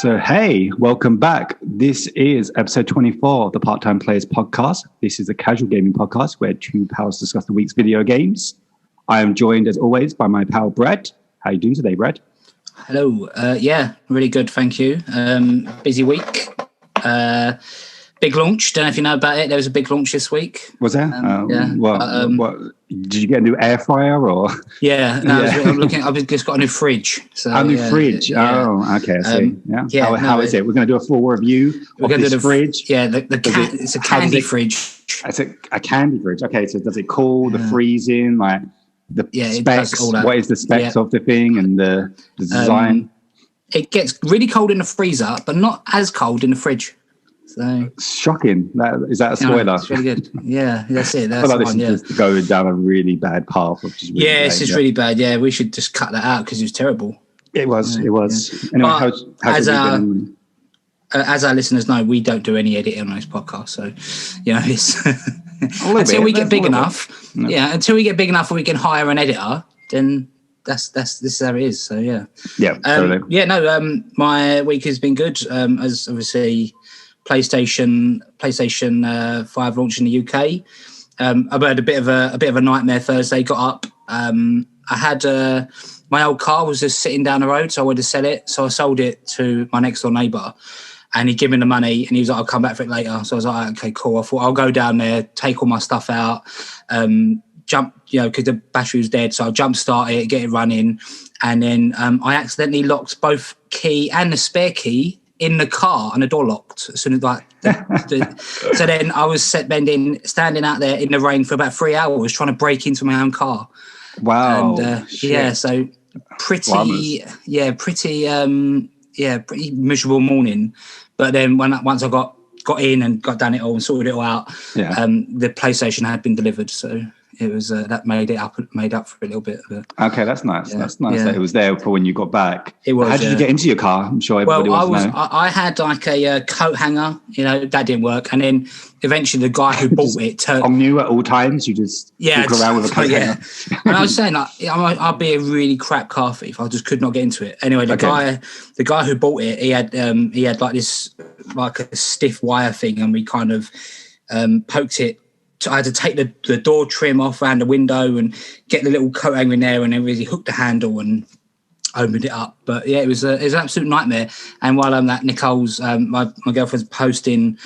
So, hey, welcome back. This is episode 24 of the Part-Time Players podcast. This is a casual gaming podcast where two pals discuss the week's video games. I am joined, as always, by my pal, Brad. How are you doing today, Brad? Hello. Yeah, really good, thank you. Busy week. Big launch. Don't know if you know about it. There was a big launch this week. Was there? Yeah. What? Did you get a new air fryer or? Yeah. No, yeah. I've just got a new fridge. So, a new fridge. Yeah. Oh, okay. I see. Yeah. How is it? We're going to do a full review of this fridge. Yeah. It's a candy fridge. It's a candy fridge. Okay. So does it cool? The freezing, like the specs? What is the specs of the thing and the design? It gets really cold in the freezer, but not as cold in the fridge. So shocking. Is that a spoiler? It's really good. Yeah, that's it. That's I feel like this is just going down a really bad path. Which is really it's just really bad. Yeah, we should just cut that out because it was terrible. It was. Anyway, how's as our listeners know, we don't do any editing on this podcast. So, it's until we get big enough. No. Yeah, until we get big enough, and we can hire an editor. Then this is how it is. So yeah. Yeah. Totally. Yeah. No. My week has been good. As obviously. PlayStation 5 Launch in the UK. I've had a bit of a nightmare Thursday. Got up. I had my old car was just sitting down the road, so I wanted to sell it. So I sold it to my next door neighbour, and he gave me the money, and he was like, "I'll come back for it later." So I was like, "Okay, cool." I thought I'll go down there, take all my stuff out, jump, because the battery was dead. So I'll jump start it, get it running, and then I accidentally locked both key and the spare key in the car, and the door locked as soon as so then I was standing out there in the rain for about 3 hours trying to break into my own car. Wow. And so pretty miserable morning. But then once I got in and got done it all and sorted it all out, the PlayStation had been delivered, so it was that made up for a little bit. Okay, that's nice. That's nice that it was there for when you got back. It was. How did you get into your car? I'm sure everybody wants to know. I had like a coat hanger, that didn't work, and then eventually the guy who bought it on you at all times. You just walk around with a coat hanger. And I was saying I'd be a really crap car thief. I just could not get into it. Anyway, the guy who bought it, he had like this like a stiff wire thing, and we kind of poked it. I had to take the door trim off around the window and get the little coat hanger in there, and then really hook the handle and opened it up. But yeah, it was an absolute nightmare. And while I'm at Nicole's, my girlfriend's posting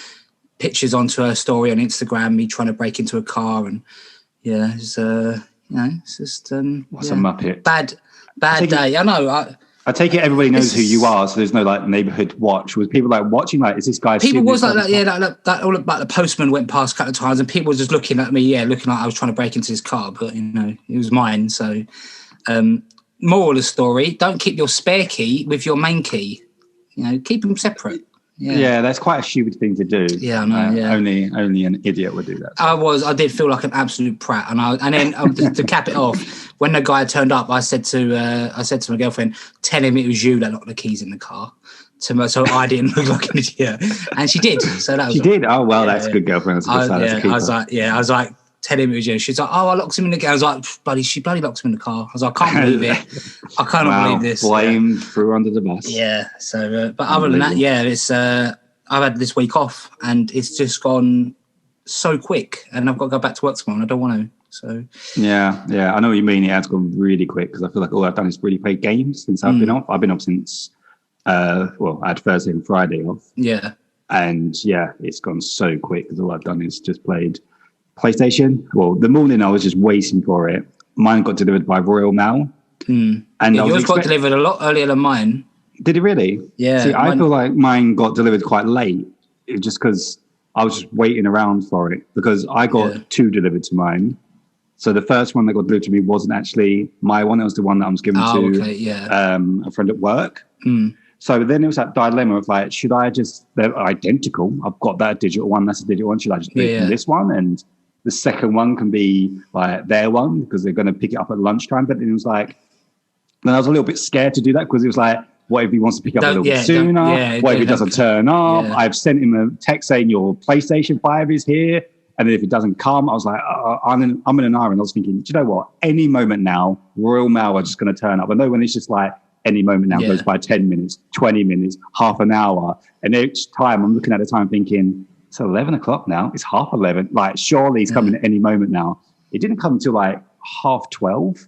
pictures onto her story on Instagram, me trying to break into a car, and it's it's just what's a muppet. Bad day. I know. I take it everybody knows who you are, so there's no like neighborhood watch. Was people like watching? Like, is this guy? People was like that. Yeah, that all about the postman went past a couple of times, and people were just looking at me. Yeah, looking like I was trying to break into his car, but it was mine. So, moral of the story: don't keep your spare key with your main key. Keep them separate. Yeah, that's quite a stupid thing to do. Yeah, I know. Only an idiot would do that. I did feel like an absolute prat, and then to cap it off, when the guy turned up, I said to my girlfriend, "Tell him it was you that locked the keys in the car, so I didn't look like an idiot." And she did. So that was. She did. Oh well, that's a good girlfriend. That's a good sign. I was like. Tell him it was you. She's like, "Oh, I locked him in the car." I was like, she bloody locked him in the car." I was like, "I can't believe it. I cannot believe this." Blamed, threw under the bus. Yeah. So, but other than that, it's I've had this week off, and it's just gone so quick, and I've got to go back to work tomorrow, and I don't want to. So. Yeah, I know what you mean. It has gone really quick because I feel like all I've done is really play games since I've been off. I've been off since I had Thursday and Friday off. Yeah. And it's gone so quick because all I've done is just played PlayStation. Well, the morning I was just waiting for it. Mine got delivered by Royal Mail. And yours got delivered a lot earlier than mine. Did it really? Yeah. See, I feel like mine got delivered quite late, just because I was just waiting around for it, because I got two delivered to mine. So the first one that got delivered to me wasn't actually my one. It was the one that I was given to a friend at work. So then it was that dilemma of like, should I just, they're identical. I've got that digital one, that's a digital one. Should I just do it from this one? And the second one can be like their one because they're going to pick it up at lunchtime. But then it was like, then I was a little bit scared to do that because it was like, what if he wants to pick up a little bit sooner? What if he doesn't turn up? I've sent him a text saying your PlayStation 5 is here. And then if it doesn't come, I was like, I'm in an iron. I was thinking, do you know what? Any moment now, Royal Mail are just going to turn up. I know when it's just like any moment now goes by 10 minutes, 20 minutes, half an hour. And each time I'm looking at the time thinking, it's 11 o'clock now. It's 11:30. Like, surely he's coming at any moment now. It didn't come until like 12:30.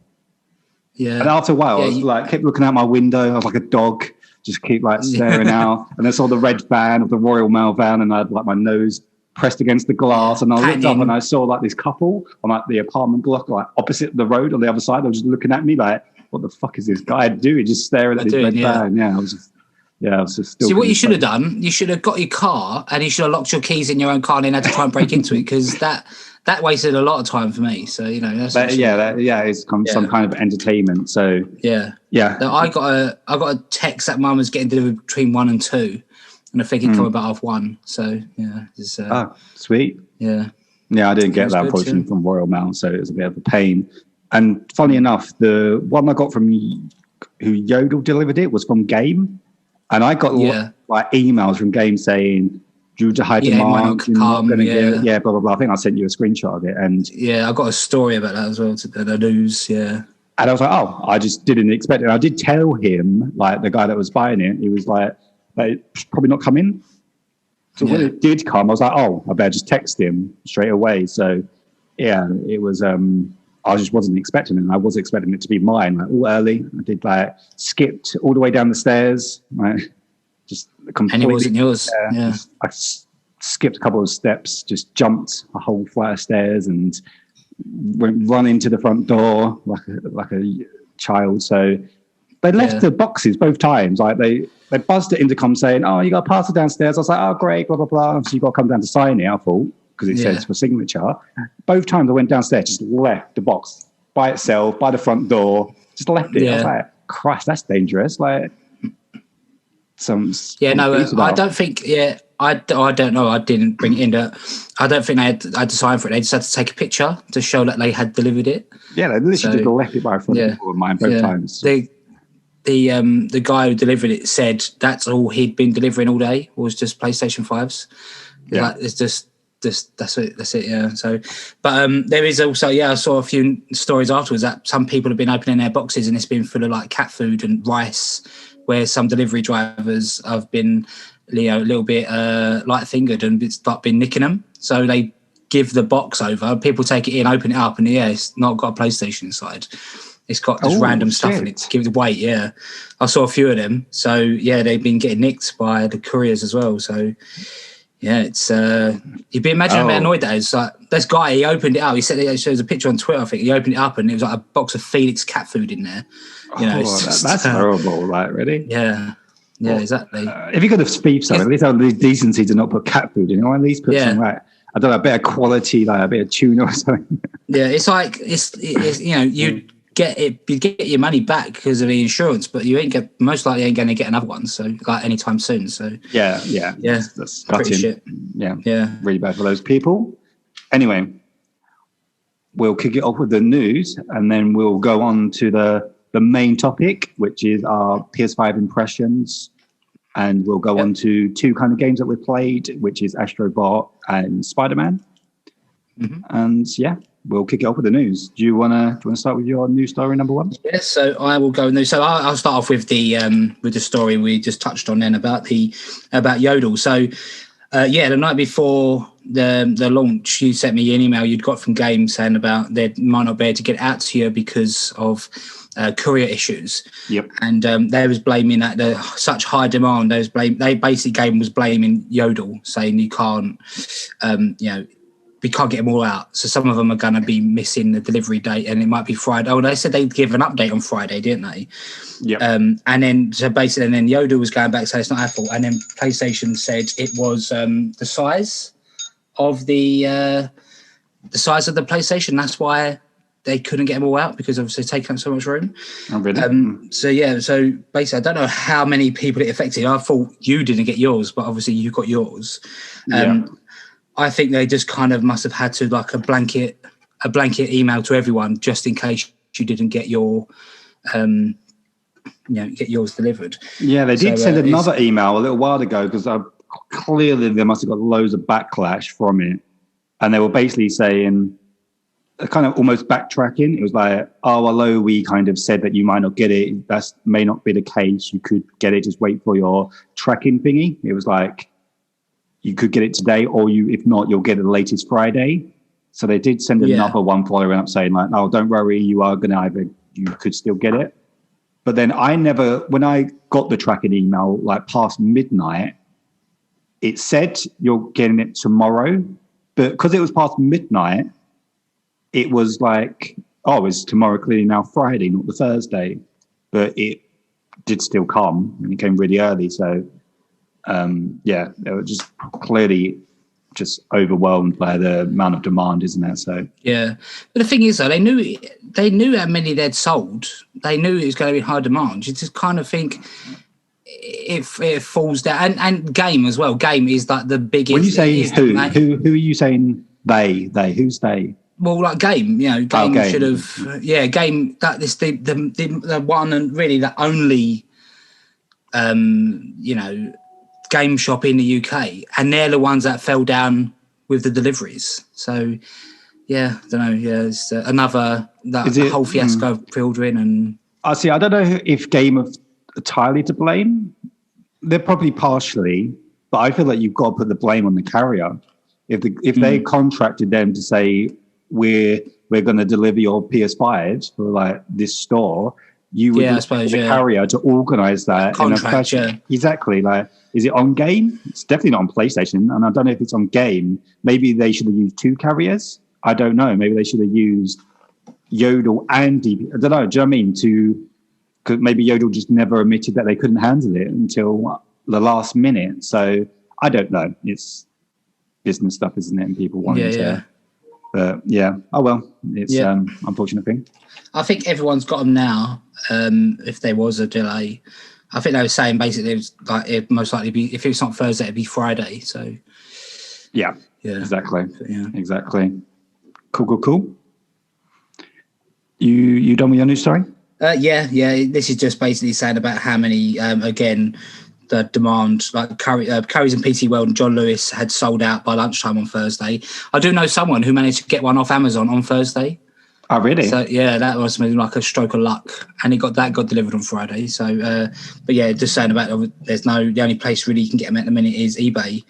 Yeah. And after a while, I was like, kept looking out my window. I was like a dog, just keep like staring out. And I saw the red van of the Royal Mail van, and I had like my nose pressed against the glass. And I looked up and I saw like this couple on like the apartment block, like opposite the road on the other side. They were just looking at me like, what the fuck is this guy doing? Just staring at this red van. Yeah, I was just still. See, what you should have done, you should have got your car and you should have locked your keys in your own car and then had to try and break into it, because that wasted a lot of time for me. So, you know, that's it's some kind of entertainment. So yeah. I got a text that mine was getting delivered between 1 and 2, and I think it come about 1:30. So yeah, sweet. Yeah, I didn't get that portion from Royal Mail, so it was a bit of a pain. And funny enough, the one I got from who Yodel delivered it was from Game, and I got like emails from Game saying, due to high demand, you're not going to get it. Blah, blah, blah. I think I sent you a screenshot of it. And I got a story about that as well, to the news, And I was like, I just didn't expect it. I did tell him, like the guy that was buying it, he was like, it's probably not coming. So when it did come, I was like, I better just text him straight away. So, it was, I just wasn't expecting it. And I was expecting it to be mine, like all early. I did skipped all the way down the stairs, just completely. And it wasn't yours. I skipped a couple of steps, just jumped a whole flight of stairs, and went running to the front door like a child. So they left the boxes both times. Like they buzzed the intercom saying, "Oh, you got a parcel downstairs." I was like, "Oh, great, blah blah blah." So you got to come down to sign it. I thought, because it says for signature. Both times I went downstairs, just left the box by itself by the front door. Just left it. I was like, "Christ, that's dangerous!" Like. I don't think. I don't know. I didn't bring it in. I don't think I had to sign for it. They just had to take a picture to show that they had delivered it. Yeah, they literally just left it by a front door of mine both times. The guy who delivered it said that's all he'd been delivering all day was just PlayStation 5s. Yeah, it's just that's it. Yeah. So, but there is also I saw a few stories afterwards that some people have been opening their boxes and it's been full of like cat food and rice, where some delivery drivers have been, a little bit light-fingered and it's like been nicking them. So they give the box over, people take it in, open it up, and it's not got a PlayStation inside. It's got just random stuff in it to give it weight. Yeah, I saw a few of them. So they've been getting nicked by the couriers as well. So it's you'd be imagining how annoyed that is. Like this guy, he opened it up. He said he shows a picture on Twitter. I think he opened it up and it was like a box of Felix cat food in there. That's horrible. Like, really? Yeah, exactly. If you could have beef something, at least have the decency to not put cat food in, or at least put some I don't know, a bit of quality, like a bit of tuna or something. Yeah, it's like it's you'd get your money back because of the insurance, but you most likely ain't going to get another one. So like anytime soon. So that's pretty shit. Yeah, really bad for those people. Anyway, we'll kick it off with the news, and then we'll go on to the main topic, which is our PS5 impressions, and we'll go on to two kind of games that we've played, which is Astro Bot and Spider-Man. And we'll kick it off with the news. Do you want to start with your news story number one? Yes, so I will go. So I'll start off with the story we just touched on then about Yodel. So the night before the launch, you sent me an email you'd got from Game saying about they might not be able to get out to you because of courier issues. Yep. And they was blaming that such high demand. Game was blaming Yodel, saying you can't, we can't get them all out. So some of them are going to be missing the delivery date, and it might be Friday. Oh, they said they'd give an update on Friday, didn't they? Yeah. And then Yodel was going back, so it's not our fault. And then PlayStation said it was the size of the PlayStation. That's why they couldn't get them all out, because obviously it's taking up so much room. Oh, really? So basically, I don't know how many people it affected. I thought you didn't get yours, but obviously you got yours. I think they just kind of must have had to like a blanket email to everyone just in case you didn't get your get yours delivered. Yeah, they did send another email a little while ago, because clearly they must have got loads of backlash from it, and they were basically saying kind of almost backtracking. It was like, oh, although we kind of said that you might not get it, that may not be the case. You could get it, just wait for your tracking thingy. It was like, you could get it today, or if not, you'll get it the latest Friday. So they did send another one following up saying like, oh, don't worry, you could still get it. But then when I got the tracking email, like past midnight, it said you're getting it tomorrow, but because it was past midnight, it was like, oh, it's tomorrow, clearly now Friday, not the Thursday. But it did still come, and it came really early. So, they were just clearly just overwhelmed by the amount of demand, isn't it? So yeah, but the thing is, though, they knew how many they'd sold. They knew it was going to be high demand. You just kind of think it falls down, and Game as well. Game is like the biggest. When you say who are you saying? They who's they? Well, like Game, Game should have, Game. That is the one and really the only, game shop in the UK, and they're the ones that fell down with the deliveries. So, I don't know. Yeah, it's another whole fiasco of filtering and. I see. I don't know if Game are entirely to blame. They're probably partially, but I feel like you've got to put the blame on the carrier. If they contracted them to say we're going to deliver your PS5s for like this store, you would the carrier to organise that contract, in a fashion. Exactly. Like, is it on Game? It's definitely not on PlayStation, and I don't know if it's on Game. Maybe they should have used two carriers. I don't know. Maybe they should have used Yodel and DB. I don't know. Do you know what I mean? Because maybe Yodel just never admitted that they couldn't handle it until the last minute. So I don't know. It's business stuff, isn't it? And people wanting to. But oh well, it's unfortunate thing. I think everyone's got them now. If there was a delay, I think they were saying basically it was like it most likely be, if it's not Thursday, it'd be Friday. So yeah, exactly. Exactly. Cool. You done with your news story? This is just basically saying about how many again. The demand, like Curry's and PT World and John Lewis had sold out by lunchtime on Thursday. I do know someone who managed to get one off Amazon on Thursday. Oh, really? So that was like a stroke of luck, and it got delivered on Friday. So, just saying about the only place really you can get them at the minute is eBay,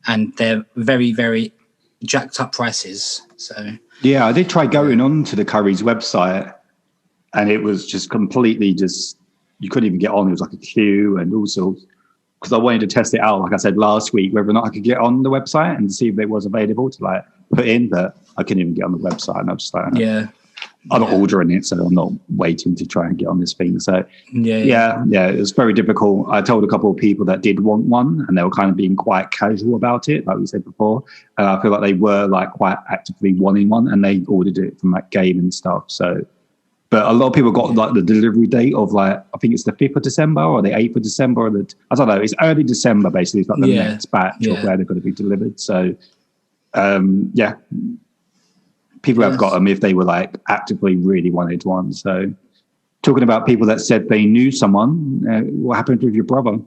and they're very, very jacked up prices. So yeah, I did try going on to the Curry's website, and it was just completely you couldn't even get on. It was like a queue, and also because I wanted to test it out, like I said last week, whether or not I could get on the website and see if it was available to like put in, but I couldn't even get on the website. And I was just like, I'm not ordering it, so I'm not waiting to try and get on this thing. So it was very difficult. I told a couple of people that did want one, and they were kind of being quite casual about it, like we said before. And I feel like they were like quite actively wanting one, and they ordered it from that Game and stuff. So. But a lot of people got like the delivery date of like, I think it's the 5th of December or the 8th of December. I don't know. It's early December, basically. It's like the next batch of where they're going to be delivered. So, people have got them if they were like actively really wanted one. So talking about people that said they knew someone, what happened with your brother?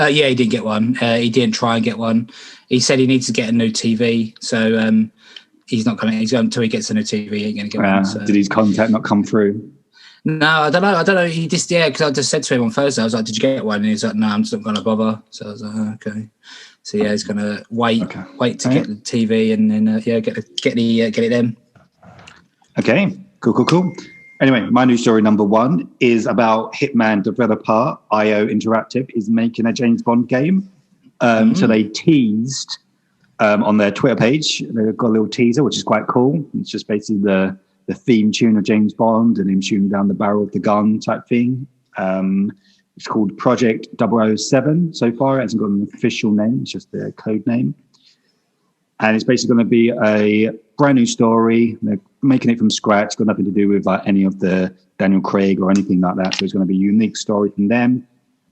He didn't get one. He didn't try and get one. He said he needs to get a new TV. So, he's not going to, until he gets a new TV, he ain't going to get one. So. Did his contact not come through? No, I don't know. He just, because I just said to him on Thursday, I was like, did you get one? And he's like, no, I'm just not going to bother. So I was like, okay. So he's going to wait to get the TV and then, get it then. Okay, cool. Anyway, my news story number 1 is about Hitman developer IO Interactive is making a James Bond game. So they teased on their Twitter page. They've got a little teaser, which is quite cool. It's just basically the theme tune of James Bond and him shooting down the barrel of the gun type thing. It's called Project 007 so far. It hasn't got an official name. It's just their code name. And it's basically going to be a brand new story. They're making it from scratch. It's got nothing to do with like any of the Daniel Craig or anything like that. So it's going to be a unique story from them.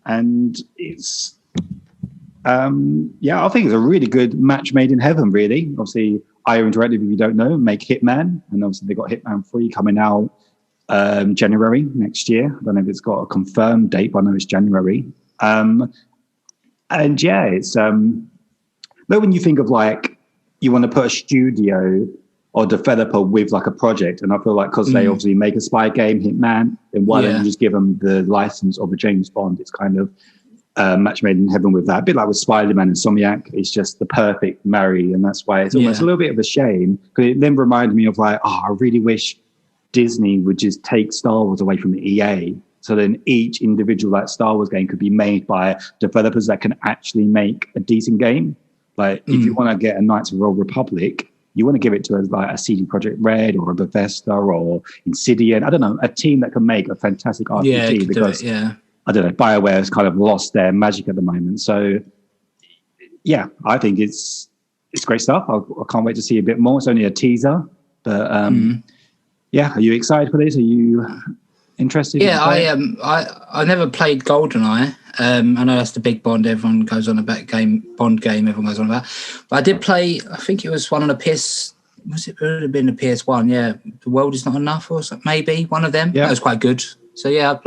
And it's... I think it's a really good match made in heaven, really. Obviously, IO Interactive, if you don't know, make Hitman. And obviously, they got Hitman 3 coming out January next year. I don't know if it's got a confirmed date, but I know it's January. It's... but when you think of, like, you want to put a studio or developer with like a project. And I feel like because they obviously make a spy game, Hitman, then why don't you just give them the license of a James Bond? It's kind of match made in heaven with that. A bit like with Spider-Man and Insomniac, it's just the perfect marry, and that's why it's almost a little bit of a shame, because it then reminded me of like, I really wish Disney would just take Star Wars away from the EA, so then each individual like Star Wars game could be made by developers that can actually make a decent game. Like if you want to get a Knights of the Old Republic, you want to give it to a CD Projekt Red or a Bethesda or Insidious, I don't know, a team that can make a fantastic RPG, because I don't know, BioWare has kind of lost their magic at the moment. So yeah, I think it's great stuff. I can't wait to see a bit more. It's only a teaser, but yeah, are you excited for this? Are you interested? Yeah, I never played GoldenEye. I know that's the big Bond everyone goes on about Bond game everyone goes on about. But I did play, I think it was one on a PS, it would have been the PS1, yeah. The World Is Not Enough or something, maybe, one of them. Yeah. That was quite good. So yeah.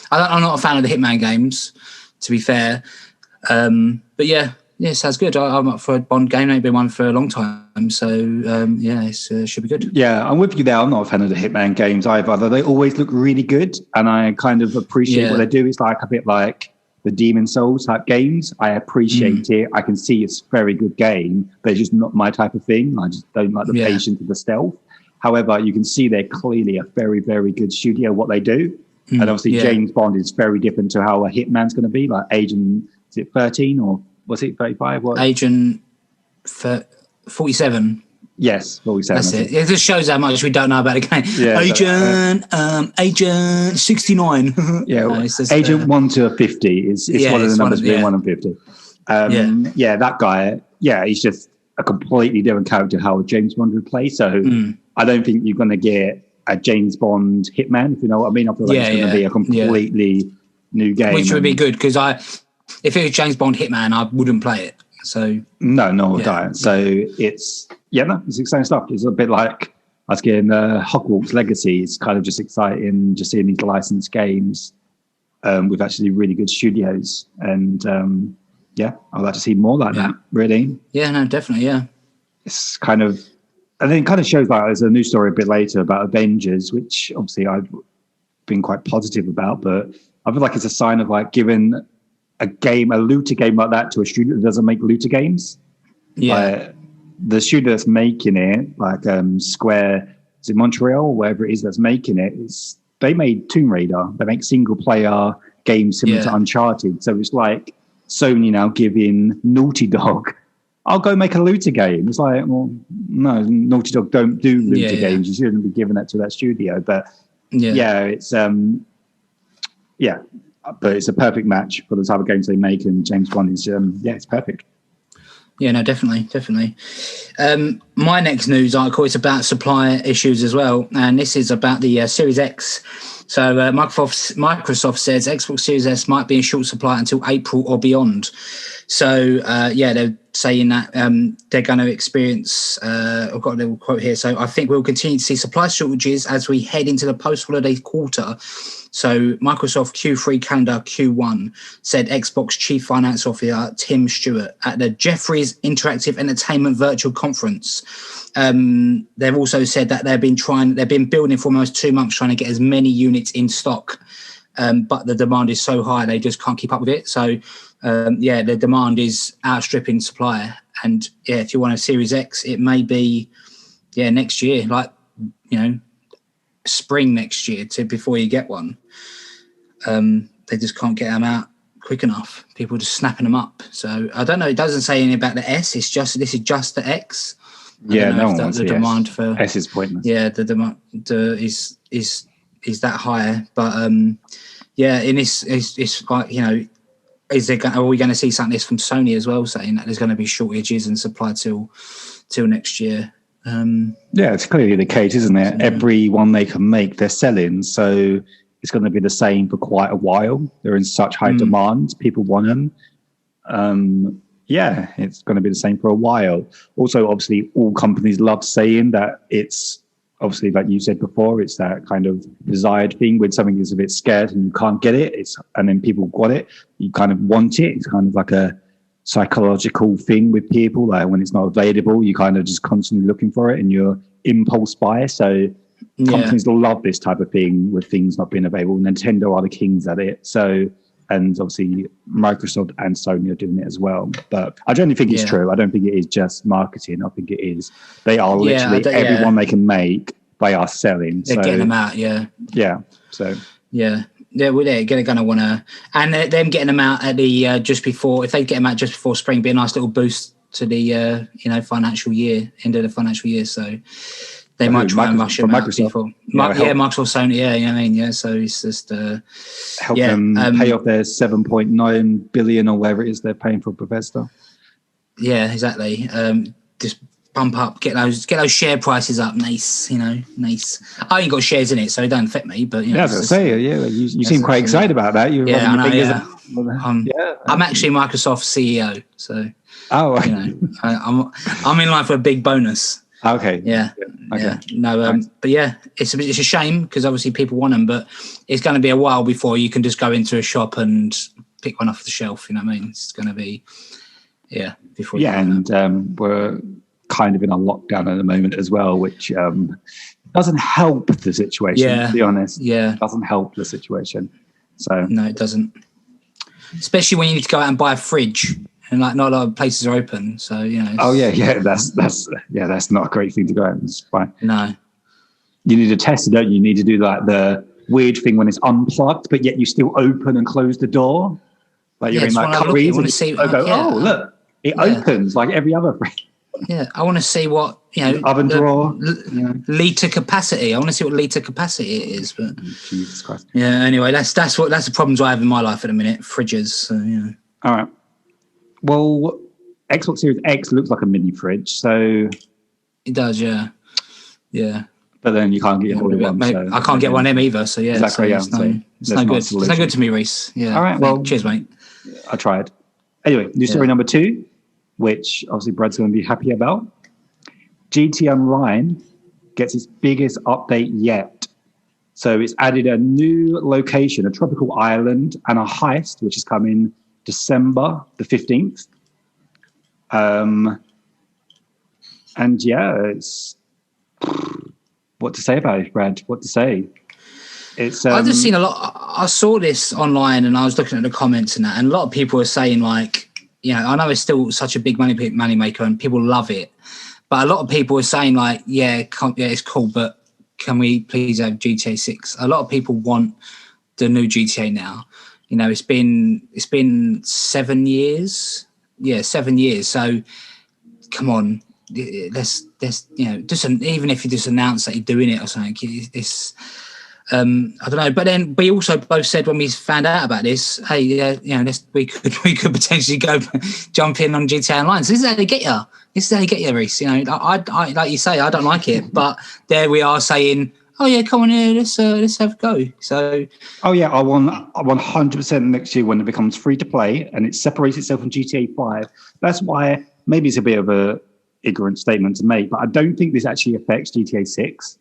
I'm not a fan of the Hitman games, to be fair. But yeah, sounds good. I'm up for a Bond game. Ain't been one for a long time. So it should be good. Yeah, I'm with you there. I'm not a fan of the Hitman games either. They always look really good, and I kind of appreciate what they do. It's like a bit like the Demon Souls type games. I appreciate it. I can see it's a very good game, but it's just not my type of thing. I just don't like the patience of the stealth. However, you can see they're clearly a very, very good studio, what they do. And obviously James Bond is very different to how a Hitman's going to be, like Agent, is it 13 or was it 35? What? Agent 47. Yes, 47. That's it. It just shows how much we don't know about the game. Yeah, Agent 69. Yeah, Agent 1 to 50 is one of the numbers between 1 and 50. That guy, he's just a completely different character how James Bond would play. So I don't think you're going to get a James Bond Hitman, if you know what I mean. I feel like it's going to be a completely new game. Which would be good, because if it was James Bond Hitman, I wouldn't play it. So no, don't. So it's exciting stuff. It's a bit like us getting Hogwarts Legacy. It's kind of just exciting just seeing these licensed games with actually really good studios. And I'd like to see more like that, really. Yeah, no, definitely, yeah. It's kind of, and then it kind of shows like there's a news story a bit later about Avengers, which obviously I've been quite positive about, but I feel like it's a sign of like giving a looter game like that to a studio that doesn't make looter games. Yeah. The studio that's making it, like Square, is it Montreal or wherever it is that's making it, they made Tomb Raider. They make single player games similar to Uncharted. So it's like Sony now giving Naughty Dog, I'll go make a looter game. It's like, well, no, Naughty Dog don't do looter games. You shouldn't be giving that to that studio. But but it's a perfect match for the type of games they make, and James Bond is, it's perfect. Yeah, no, definitely. My next news article is about supply issues as well, and this is about the Series X. So Microsoft says Xbox Series S might be in short supply until April or beyond. So, they're saying that they're going to experience, I've got a little quote here. So I think we'll continue to see supply shortages as we head into the post-holiday quarter. So Microsoft Q3 calendar Q1, said Xbox Chief Finance Officer Tim Stewart at the Jefferies Interactive Entertainment Virtual Conference. They've also said that they've been building for almost 2 months trying to get as many units in stock. But the demand is so high, they just can't keep up with it. So, the demand is outstripping supply. And if you want a Series X, it may be, next year, spring next year before you get one. They just can't get them out quick enough. People are just snapping them up. So I don't know. It doesn't say anything about the S. This is just the X. The demand for S is pointless. Yeah, the demand is that high. But in this, it's like, are we going to see something like this from Sony as well, saying that there's going to be shortages and supply till next year? It's clearly the case, isn't it? Every one they can make, they're selling. So it's going to be the same for quite a while. They're in such high demand. People want them. It's going to be the same for a while. Also, obviously, all companies love saying that it's obviously, like you said before, it's that kind of desired thing when something is a bit scarce and you can't get it. And then people got it. You kind of want it. It's kind of like a psychological thing with people. Like when it's not available, you kind of just constantly looking for it and you're impulse buy. So companies love this type of thing with things not being available. Nintendo are the kings at it. So, and obviously Microsoft and Sony are doing it as well. But I don't think it's true. I don't think it is just marketing. I think it is. They are literally everyone they can make, they are selling. They're getting them out, Yeah. So. Yeah. Yeah, well, they're going to want to, and them getting them out at the just before. If they get them out just before spring, be a nice little boost to the financial year, end of the financial year. So they might try and rush them out before. Microsoft, Sony, you know what I mean. Yeah, so it's just help them pay off their 7.9 billion or whatever it is they're paying for Bethesda. Yeah, exactly. Just bump up, get those share prices up. Nice. I ain't got shares in it, so it don't affect me. But I was going to say, you seem quite excited about that. You're I know. I'm actually Microsoft CEO, so I'm in line for a big bonus. Okay. Yeah. No, nice. But it's a shame because obviously people want them, but it's going to be a while before you can just go into a shop and pick one off the shelf. You know what I mean? It's going to be before. Yeah, and we're kind of in a lockdown at the moment as well, which doesn't help the situation, to be honest. Yeah. It doesn't help the situation. So no, it doesn't. Especially when you need to go out and buy a fridge and like not a lot of places are open. So, that's not a great thing to go out and buy. No. You need to test it, don't you? You need to do like the weird thing when it's unplugged, but yet you still open and close the door. Like you're in like Currys and see, look, it opens like every other fridge. Yeah, I want to see what oven drawer, liter capacity. I want to see what liter capacity it is. But Jesus Christ. Yeah. Anyway, that's the problems I have in my life at the minute. Fridges. So, All right. Well, Xbox Series X looks like a mini fridge, so it does. Yeah. But then you can't get all one. So I can't get one of them either. So yeah, exactly. It's no good. It's no good to me, Reese. Yeah. All right. Well, cheers, mate. I tried. Anyway, new story number 2. Which obviously Brad's going to be happy about. GT Online gets its biggest update yet. So it's added a new location, a tropical island, and a heist, which is coming December the 15th. It's what to say about it, Brad? What to say? It's I've just seen a lot. I saw this online, and I was looking at the comments and that, and a lot of people are saying like, I know it's still such a big money maker and people love it, but a lot of people are saying like, it's cool, but can we please have GTA 6? A lot of people want the new GTA now. It's been 7 years. Yeah, 7 years. So come on, let's even if you just announce that you're doing it or something, it's I don't know, but then we also both said when we found out about this, hey, we could potentially go jump in on GTA Online. So this is how they get you. Reese. I like you say, I don't like it, but there we are saying, oh yeah, come on here, let's have a go. So I want 100% next year when it becomes free to play and it separates itself from GTA 5. That's why maybe it's a bit of a ignorant statement to make, but I don't think this actually affects GTA 6.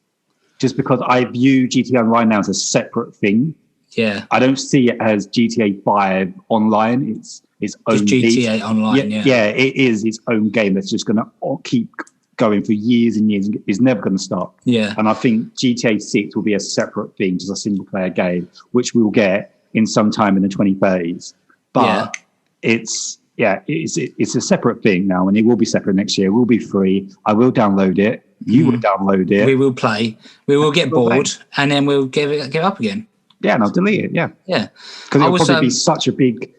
Just because I view GTA Online now as a separate thing. Yeah. I don't see it as GTA 5 Online. It's its own GTA Online, Yeah, it is its own game that's just going to keep going for years and years. It's never going to stop. Yeah. And I think GTA 6 will be a separate thing, just a single-player game, which we'll get in some time in the 2030s. But it's a separate thing now, and it will be separate next year. It will be free. I will download it. You will download it. We will play. We will get bored, and then we'll give up again. Yeah, and I'll delete it. Yeah, because it'll probably be such a big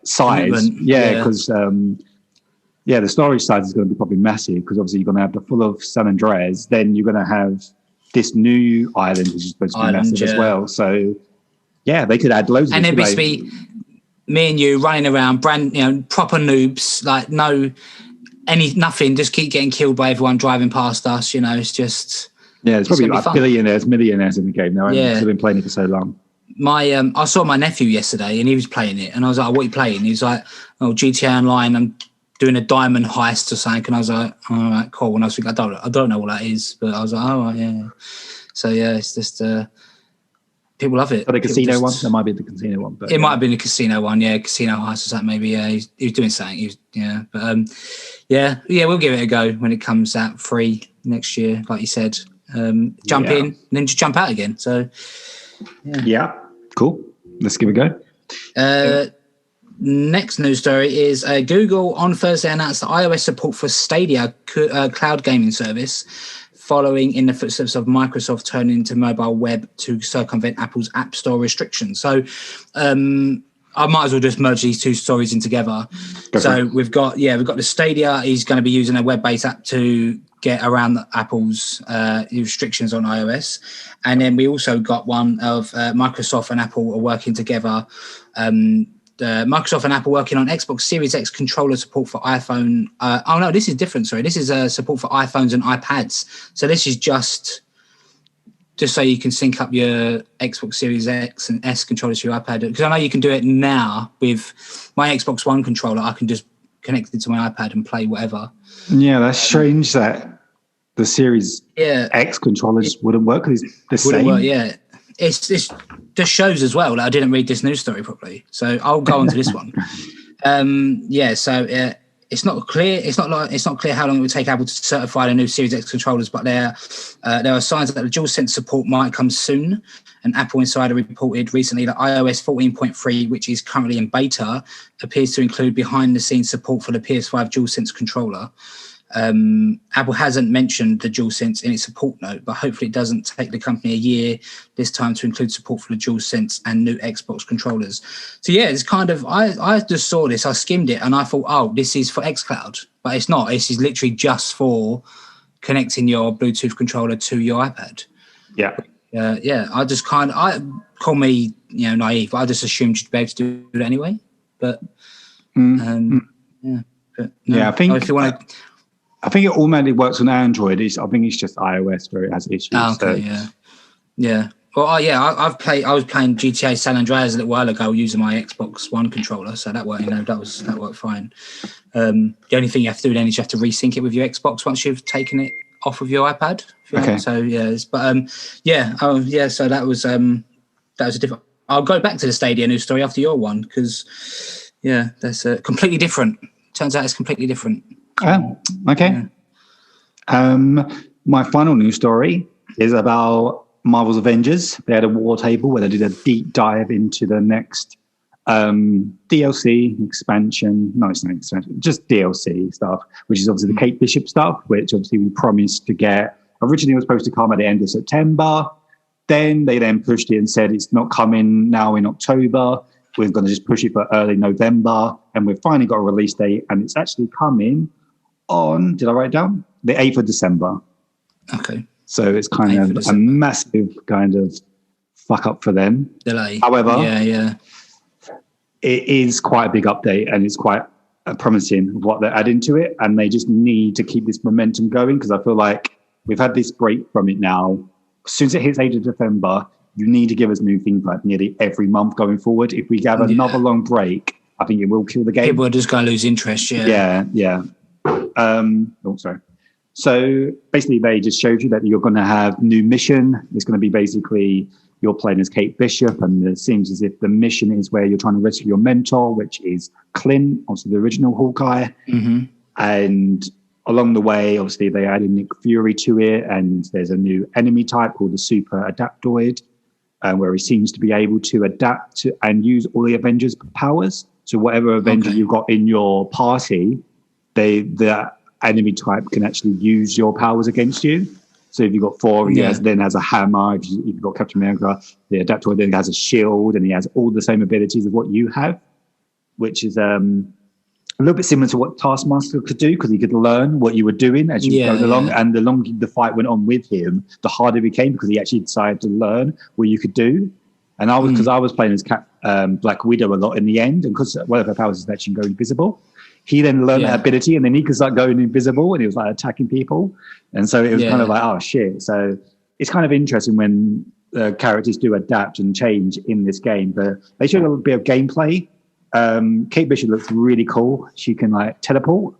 size. Yeah, because the storage size is going to be probably massive. Because obviously you're going to have the full of San Andreas. Then you're going to have this new island, which is supposed to be massive as well. So yeah, they could add loads. And there'd be me and you running around, proper noobs, like nothing, just keep getting killed by everyone driving past us. It's just there's probably like billionaires, millionaires in the game now. I've been playing it for so long. I saw my nephew yesterday and he was playing it, and I was like, "What are you playing?" He was like, "Oh, GTA Online. I'm doing a diamond heist or something." And I was like, "All right, cool." And I was thinking, I don't know what that is, but I was like, "Oh, yeah." So yeah, it's just People love it. For the casino one? That might be the casino one. But it might have been the casino one, yeah. Casino Heist or something, maybe. Yeah, he was doing something. But we'll give it a go when it comes out free next year, like you said. Jump in and then just jump out again. So, yeah, cool. Let's give it a go. Next news story is Google on Thursday announced that iOS support for Stadia cloud gaming service, following in the footsteps of Microsoft turning to mobile web to circumvent Apple's App Store restrictions. So I might as well just merge these two stories in together. We've got the Stadia. He's going to be using a web-based app to get around Apple's restrictions on iOS. And then we also got one of Microsoft and Apple are working together. Microsoft and Apple working on Xbox Series X controller support for iPhone. This is different. Sorry, this is support for iPhones and iPads. So this is just so you can sync up your Xbox Series X and S controllers to your iPad. Because I know you can do it now with my Xbox One controller. I can just connect it to my iPad and play whatever. Yeah, that's strange that the Series X controller just wouldn't work. It's the same. Work, yeah. It's just shows as well that I didn't read this news story properly, so I'll go on to this one. It's not clear. It's not clear how long it would take Apple to certify the new Series X controllers, but there are signs that the DualSense support might come soon. An Apple insider reported recently that iOS 14.3, which is currently in beta, appears to include behind-the-scenes support for the PS5 DualSense controller. Apple hasn't mentioned the DualSense in its support note, but hopefully it doesn't take the company a year this time to include support for the DualSense and new Xbox controllers. So it's kind of, I just saw this, I skimmed it and I thought, this is for xCloud, but it's not. This is literally just for connecting your Bluetooth controller to your iPad. I just I call me naive, but I just assumed you'd be able to do it anyway. But I think if you want to. I think it automatically works on Android. I think it's just iOS where it has issues. Oh, okay, yeah. Well, I was playing GTA San Andreas a little while ago using my Xbox One controller, so that worked. That worked fine. The only thing you have to do then is you have to resync it with your Xbox once you've taken it off of your iPad. Okay. So So that was a different. I'll go back to the Stadia news story after your one because that's completely different. Turns out it's completely different. Oh, okay. Yeah. My final news story is about Marvel's Avengers. They had a war table where they did a deep dive into the next DLC expansion. No, it's not expansion, just DLC stuff, which is obviously the Kate Bishop stuff, which obviously we promised to get. Originally, it was supposed to come at the end of September. Then they pushed it and said it's not coming now in October. We're going to just push it for early November. And we've finally got a release date, and it's actually coming on, did I write it down? The 8th of December. Okay. So it's kind of a massive kind of fuck up for them. Delay. However, it is quite a big update and it's quite promising what they're adding to it. And they just need to keep this momentum going because I feel like we've had this break from it now. As soon as it hits 8th of December, you need to give us new things like nearly every month going forward. If we have another long break, I think it will kill the game. People are just going to lose interest, Yeah. Sorry. So basically, they just showed you that you're going to have new mission. It's going to be basically you're playing as Kate Bishop, and it seems as if the mission is where you're trying to rescue your mentor, which is Clint, obviously the original Hawkeye. Mm-hmm. And along the way, obviously, they added Nick Fury to it, and there's a new enemy type called the Super Adaptoid, where he seems to be able to adapt to and use all the Avengers' powers. So whatever Avenger you've got in your party, the enemy type can actually use your powers against you. So if you've got Thor, he then has a hammer. If you've got Captain America, the Adaptoid then has a shield, and he has all the same abilities of what you have, which is a little bit similar to what Taskmaster could do because he could learn what you were doing as you go along. And the longer the fight went on with him, the harder it became because he actually decided to learn what you could do. And I was playing as Black Widow a lot in the end, and because one of her powers is that she can go invisible. He then learned that ability, and then he could start going invisible, and he was like attacking people. And so it was kind of like, oh shit. So it's kind of interesting when characters do adapt and change in this game. But they showed a little bit of gameplay. Kate Bishop looks really cool. She can like teleport.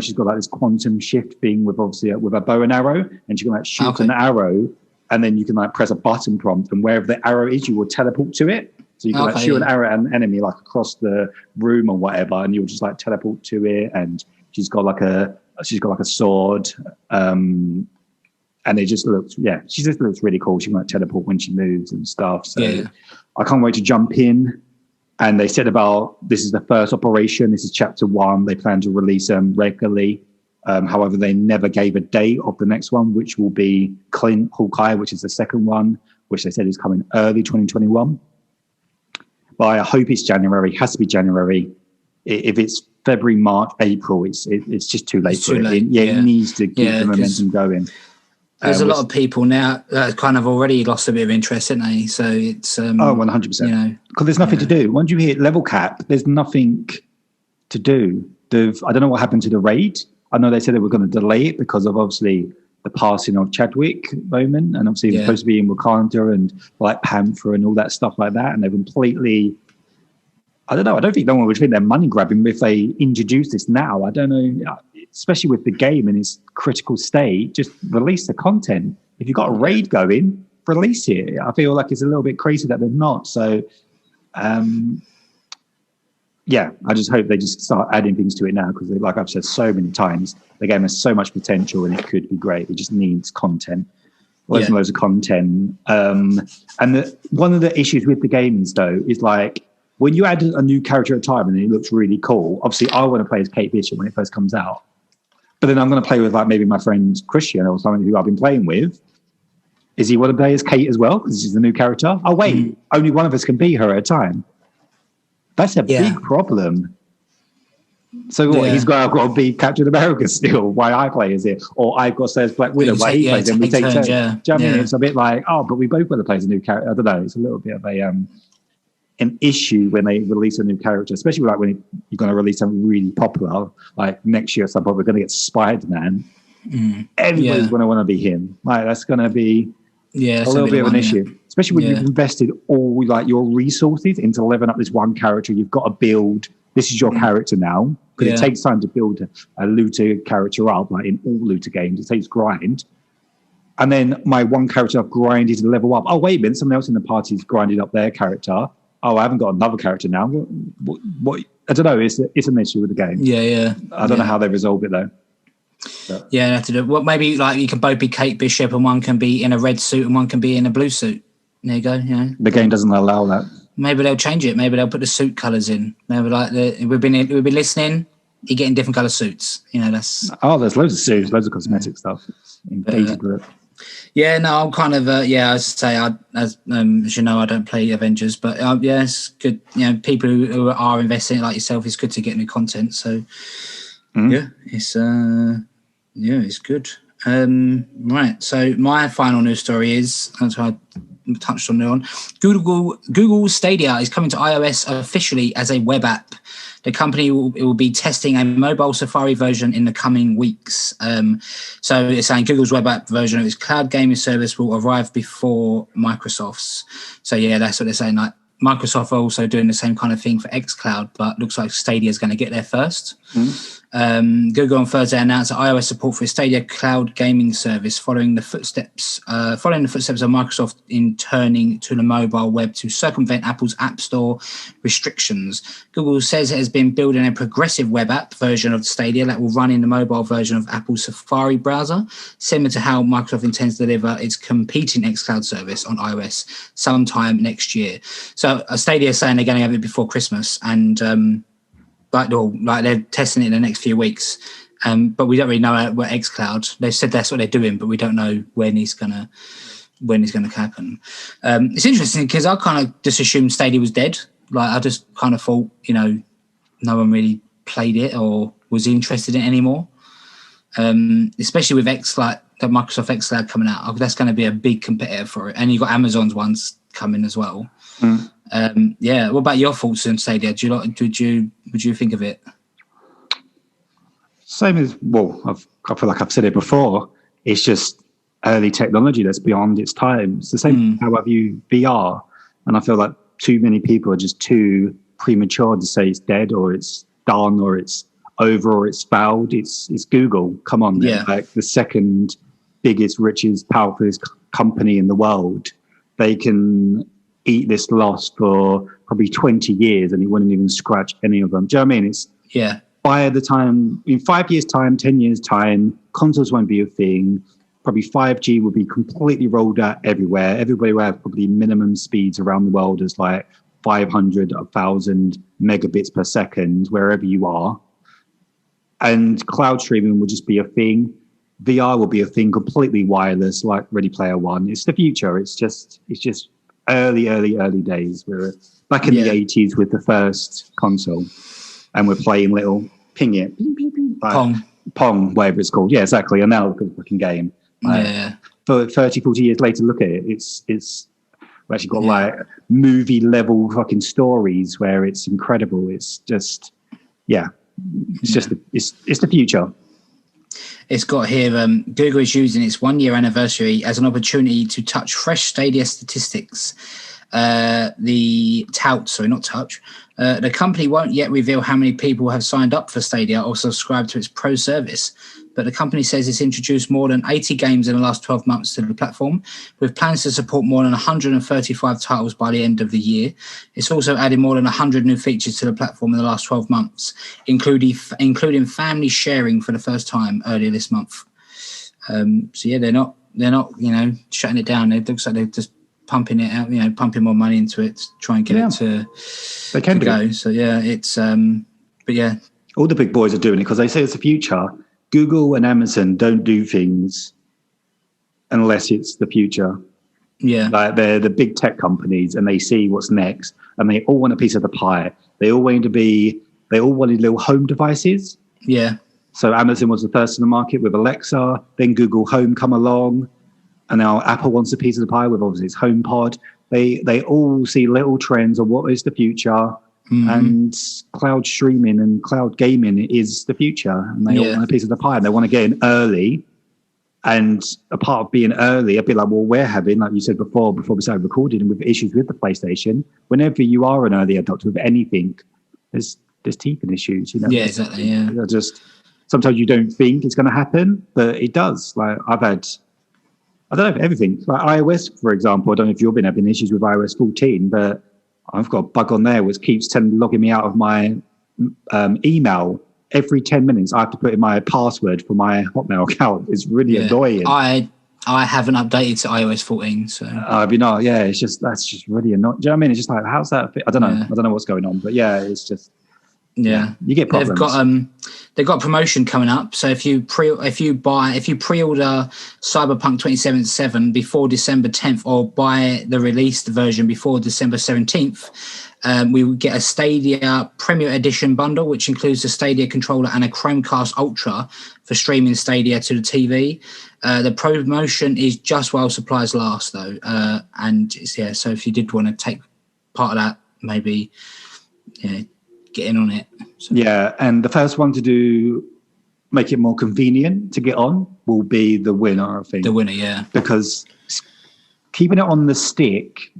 She's got like this quantum shift thing with a bow and arrow, and she can like shoot an arrow and then you can like press a button prompt, and wherever the arrow is, you will teleport to it. So you can like shoot an arrow at an enemy like across the room or whatever, and you'll just like teleport to it. And she's got like a sword, and it just looks she just looks really cool. She can like teleport when she moves and stuff. So I can't wait to jump in. And they said about this is the first operation. This is chapter 1. They plan to release them regularly. However, they never gave a date of the next one, which will be Clint Hawkeye, which is the second one, which they said is coming early 2021. But I hope it's January. It has to be January. If it's February, March, April, it's just too late for it. It needs to keep the momentum going. There's a lot of people now that kind of already lost a bit of interest, haven't they? So it's 100%. Because there's nothing to do. Once you hit level cap, there's nothing to do. I don't know what happened to the raid. I know they said they were going to delay it because of obviously the passing of Chadwick Boseman, and obviously he was supposed to be in Wakanda and Black Panther and all that stuff like that, and they completely. I don't know. I don't think no one would think they're money grabbing if they introduce this now. I don't know, especially with the game in its critical state. Just release the content. If you've got a raid going, release it. I feel like it's a little bit crazy that they're not. So, I just hope they just start adding things to it now because, like I've said so many times, the game has so much potential and it could be great. It just needs content. Loads and loads of content. And one of the issues with the games, though, is like when you add a new character at a time and it looks really cool, obviously I want to play as Kate Bishop when it first comes out. But then I'm going to play with like maybe my friend Christian or someone who I've been playing with. Is he want to play as Kate as well because she's a new character? Oh, wait, only one of us can be her at a time. That's a big problem. So what, he's got to be Captain America still while I play as it, or I've got to stay as Black Widow while he plays and we take turns. Do you know what I mean? It's a bit like, but we both want to play as a new character. I don't know. It's a little bit of an issue when they release a new character, especially like when you're going to release something really popular, like next year at some point we're going to get Spider-Man. Everybody's going to want to be him. Like that's going to be a little bit of an issue, especially when you've invested all like your resources into leveling up this one character. You've got to build. This is your character now because it takes time to build a looter character up. Like in all looter games, it takes grind. And then my one character I've grinded to level up. Oh wait a minute, someone else in the party's grinded up their character. Oh, I haven't got another character now. What I don't know. It's an issue with the game. I don't know how they resolve it though. But. They have to do. Well, maybe like you can both be Kate Bishop and one can be in a red suit and one can be in a blue suit. There you go. You know, the game doesn't allow that. Maybe they'll change it. Maybe they'll put the suit colours in. Maybe like we've been listening. You're getting different colour suits. You know, that's. Oh, there's loads of suits, loads of cosmetic stuff. Yeah, no, I'm kind of as I say, as you know, I don't play Avengers, but it's good. You know, people who are investing like yourself, it's good to get new content. So it's good. Right. So my final news story is, as I touched on earlier, Google Stadia is coming to iOS officially as a web app. The company will be testing a mobile Safari version in the coming weeks. So it's saying Google's web app version of its cloud gaming service will arrive before Microsoft's. So that's what they're saying. Like Microsoft are also doing the same kind of thing for xCloud, but looks like Stadia is going to get there first. Google on Thursday announced that iOS support for a Stadia cloud gaming service following the footsteps of Microsoft in turning to the mobile web to circumvent Apple's App Store restrictions. Google says it has been building a progressive web app version of Stadia that will run in the mobile version of Apple's Safari browser, similar to how Microsoft intends to deliver its competing xCloud service on iOS sometime next year. So Stadia is saying they're going to have it before Christmas, and like they're testing it in the next few weeks, but we don't really know what xCloud. They've said that's what they're doing, but we don't know when it's gonna happen. It's interesting because I kind of just assumed Stadia was dead. Like I just kind of thought, no one really played it or was interested in it anymore. Especially with the Microsoft xCloud coming out, that's going to be a big competitor for it. And you've got Amazon's ones coming as well. What about your thoughts on Stadia? Would you think of it? Same as I feel like I've said it before. It's just early technology that's beyond its time. It's the same how I view VR, and I feel like too many people are just too premature to say it's dead or it's done or it's over or it's failed. It's Google. Come on, like the second biggest, richest, powerful company in the world, they can eat this loss for probably 20 years and it wouldn't even scratch any of them. Do you know what I mean? It's by the time, in 5 years' time, 10 years' time, consoles won't be a thing. Probably 5G will be completely rolled out everywhere. Everybody will have probably minimum speeds around the world as like 500, 1,000 megabits per second, wherever you are. And cloud streaming will just be a thing. VR will be a thing, completely wireless, like Ready Player One. It's the future. It's just early days. We're back in the 80s with the first console, and we're playing little ping it, Pong, whatever it's called. Yeah, exactly. And now look at the fucking game. For 30, 40 years later, look at it. It's we've actually got like movie level fucking stories where it's incredible. It's just it's the future. It's got here, Google is using its 1 year anniversary as an opportunity to touch fresh Stadia statistics. The company won't yet reveal how many people have signed up for Stadia or subscribed to its pro service, but the company says it's introduced more than 80 games in the last 12 months to the platform, with plans to support more than 135 titles by the end of the year. It's also added more than 100 new features to the platform in the last 12 months, including family sharing for the first time earlier this month. They're not shutting it down. It looks like they're just pumping it out, pumping more money into it to try and get it to go. So it's all the big boys are doing it because they say it's the future. Google and Amazon don't do things unless it's the future. Yeah, like they're the big tech companies, and they see what's next, and they all want a piece of the pie. They all wanted little home devices. Yeah. So Amazon was the first in the market with Alexa. Then Google Home come along. And now Apple wants a piece of the pie with obviously its HomePod. They all see little trends on what is the future, and cloud streaming and cloud gaming is the future. And they all want a piece of the pie. And they want to get in early. And a part of being early, a bit like what we're having, like you said before we started recording, and with issues with the PlayStation. Whenever you are an early adopter with anything, there's teething issues. Yeah, exactly. Yeah, just sometimes you don't think it's going to happen, but it does. Like I've had. I don't know, everything. Like iOS, for example, I don't know if you've been having issues with iOS 14, but I've got a bug on there which keeps logging me out of my email. Every 10 minutes, I have to put in my password for my Hotmail account. It's really annoying. I haven't updated to iOS 14, so. That's just really annoying. Do you know what I mean? It's just like, how's that fit? I don't know. I don't know what's going on, but it's just. Yeah, you get problems. They've got a promotion coming up. So if you pre-order Cyberpunk 2077 before December 10th, or buy the released version before December 17th, we will get a Stadia Premier Edition bundle, which includes a Stadia controller and a Chromecast Ultra for streaming Stadia to the TV. The promotion is just while supplies last, though, and so if you did want to take part of that, maybe get in on it. So. Yeah, and the first one to make it more convenient to get on will be the winner, I think. The winner, yeah. Because keeping it on the stick,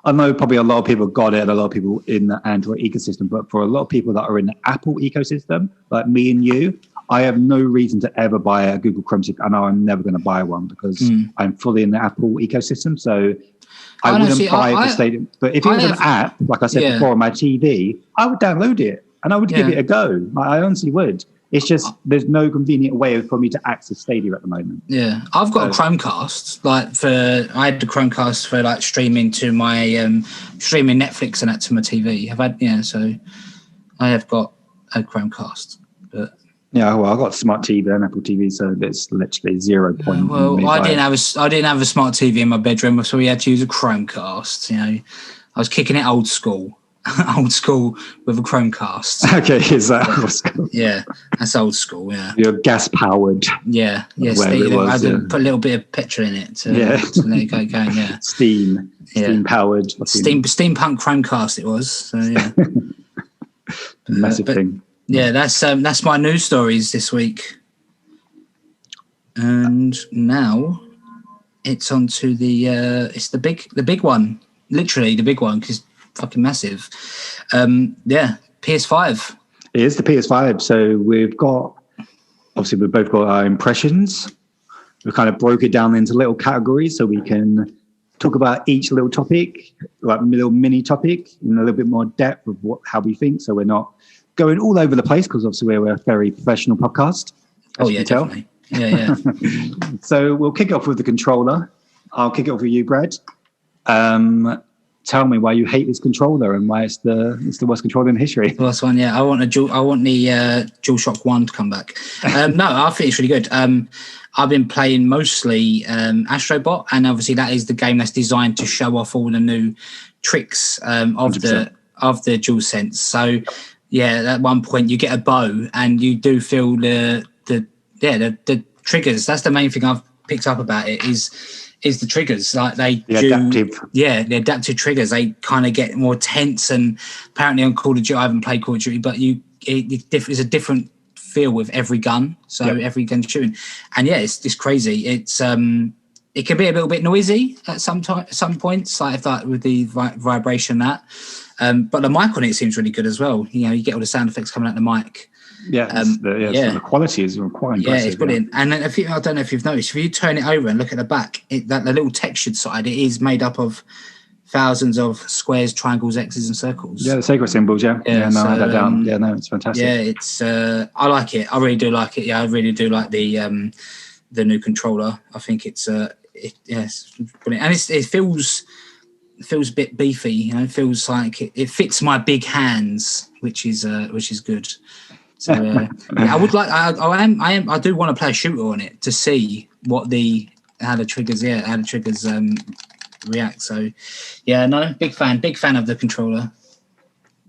I know probably a lot of people got it and a lot of people in the Android ecosystem, but for a lot of people that are in the Apple ecosystem, like me and you, I have no reason to ever buy a Google Chrome stick. I know I'm never going to buy one because I'm fully in the Apple ecosystem, so I wouldn't buy it for Stadia. But if it was an app, like I said before on my TV, I would download it and I would give it a go. I honestly would. It's just there's no convenient way for me to access Stadia at the moment. Yeah, I've got a Chromecast. I had the Chromecast for like streaming to my streaming Netflix and that to my TV. So I have got a Chromecast. But yeah, well, I got a smart TV and Apple TV, so it's literally 0 point. Well, I didn't have a smart TV in my bedroom, so we had to use a Chromecast. I was kicking it old school. Old school with a Chromecast. Okay, is that old school? Yeah, that's old school. Yeah, you're gas powered. Yeah, yes. I had to put a little bit of petrol in it to let it go going. Yeah, steam powered. Steampunk Chromecast. It was. So yeah, massive thing. Yeah, that's my news stories this week. And now it's on to the big one, literally the big one, because fucking massive. PS5. It is the PS5. So we've both got our impressions. we kind of broke it down into little categories so we can talk about each little topic, like a little mini topic, in a little bit more depth of how we think. So we're not going all over the place, because obviously we're a very professional podcast. Oh yeah, definitely. Yeah. So we'll kick off with the controller. I'll kick it off with you, Brad. Tell me why you hate this controller and why it's the worst controller in history. The worst one, yeah. I want the DualShock 1 to come back. No, I think it's really good. I've been playing mostly Astrobot, and obviously that is the game that's designed to show off all the new tricks of 100%. the DualSense. So yeah, at one point you get a bow and you do feel the triggers. That's the main thing I've picked up about it is the triggers. Like the adaptive triggers, they kind of get more tense, and apparently on Call of Duty, I haven't played Call of Duty, but it's a different feel with every gun. So every gun shooting, and yeah, it's crazy. It's it can be a little bit noisy at some points, like if that with the vibration but the mic on it seems really good as well. You know, you get all the sound effects coming out the mic. The quality is quite impressive. Yeah, it's brilliant. And then I don't know if you've noticed, if you turn it over and look at the back, the little textured side, it is made up of thousands of squares, triangles, X's, and circles. Yeah, the sacred symbols. I had that down. Yeah, no, it's fantastic. Yeah, it's. I like it. I really do like it. Yeah, I really do like the new controller. I think it's it's brilliant, and it feels a bit beefy. You know, it feels like it fits my big hands, which is good. So I would like. I do want to play a shooter on it to see how the triggers react. So yeah, no, big fan of the controller.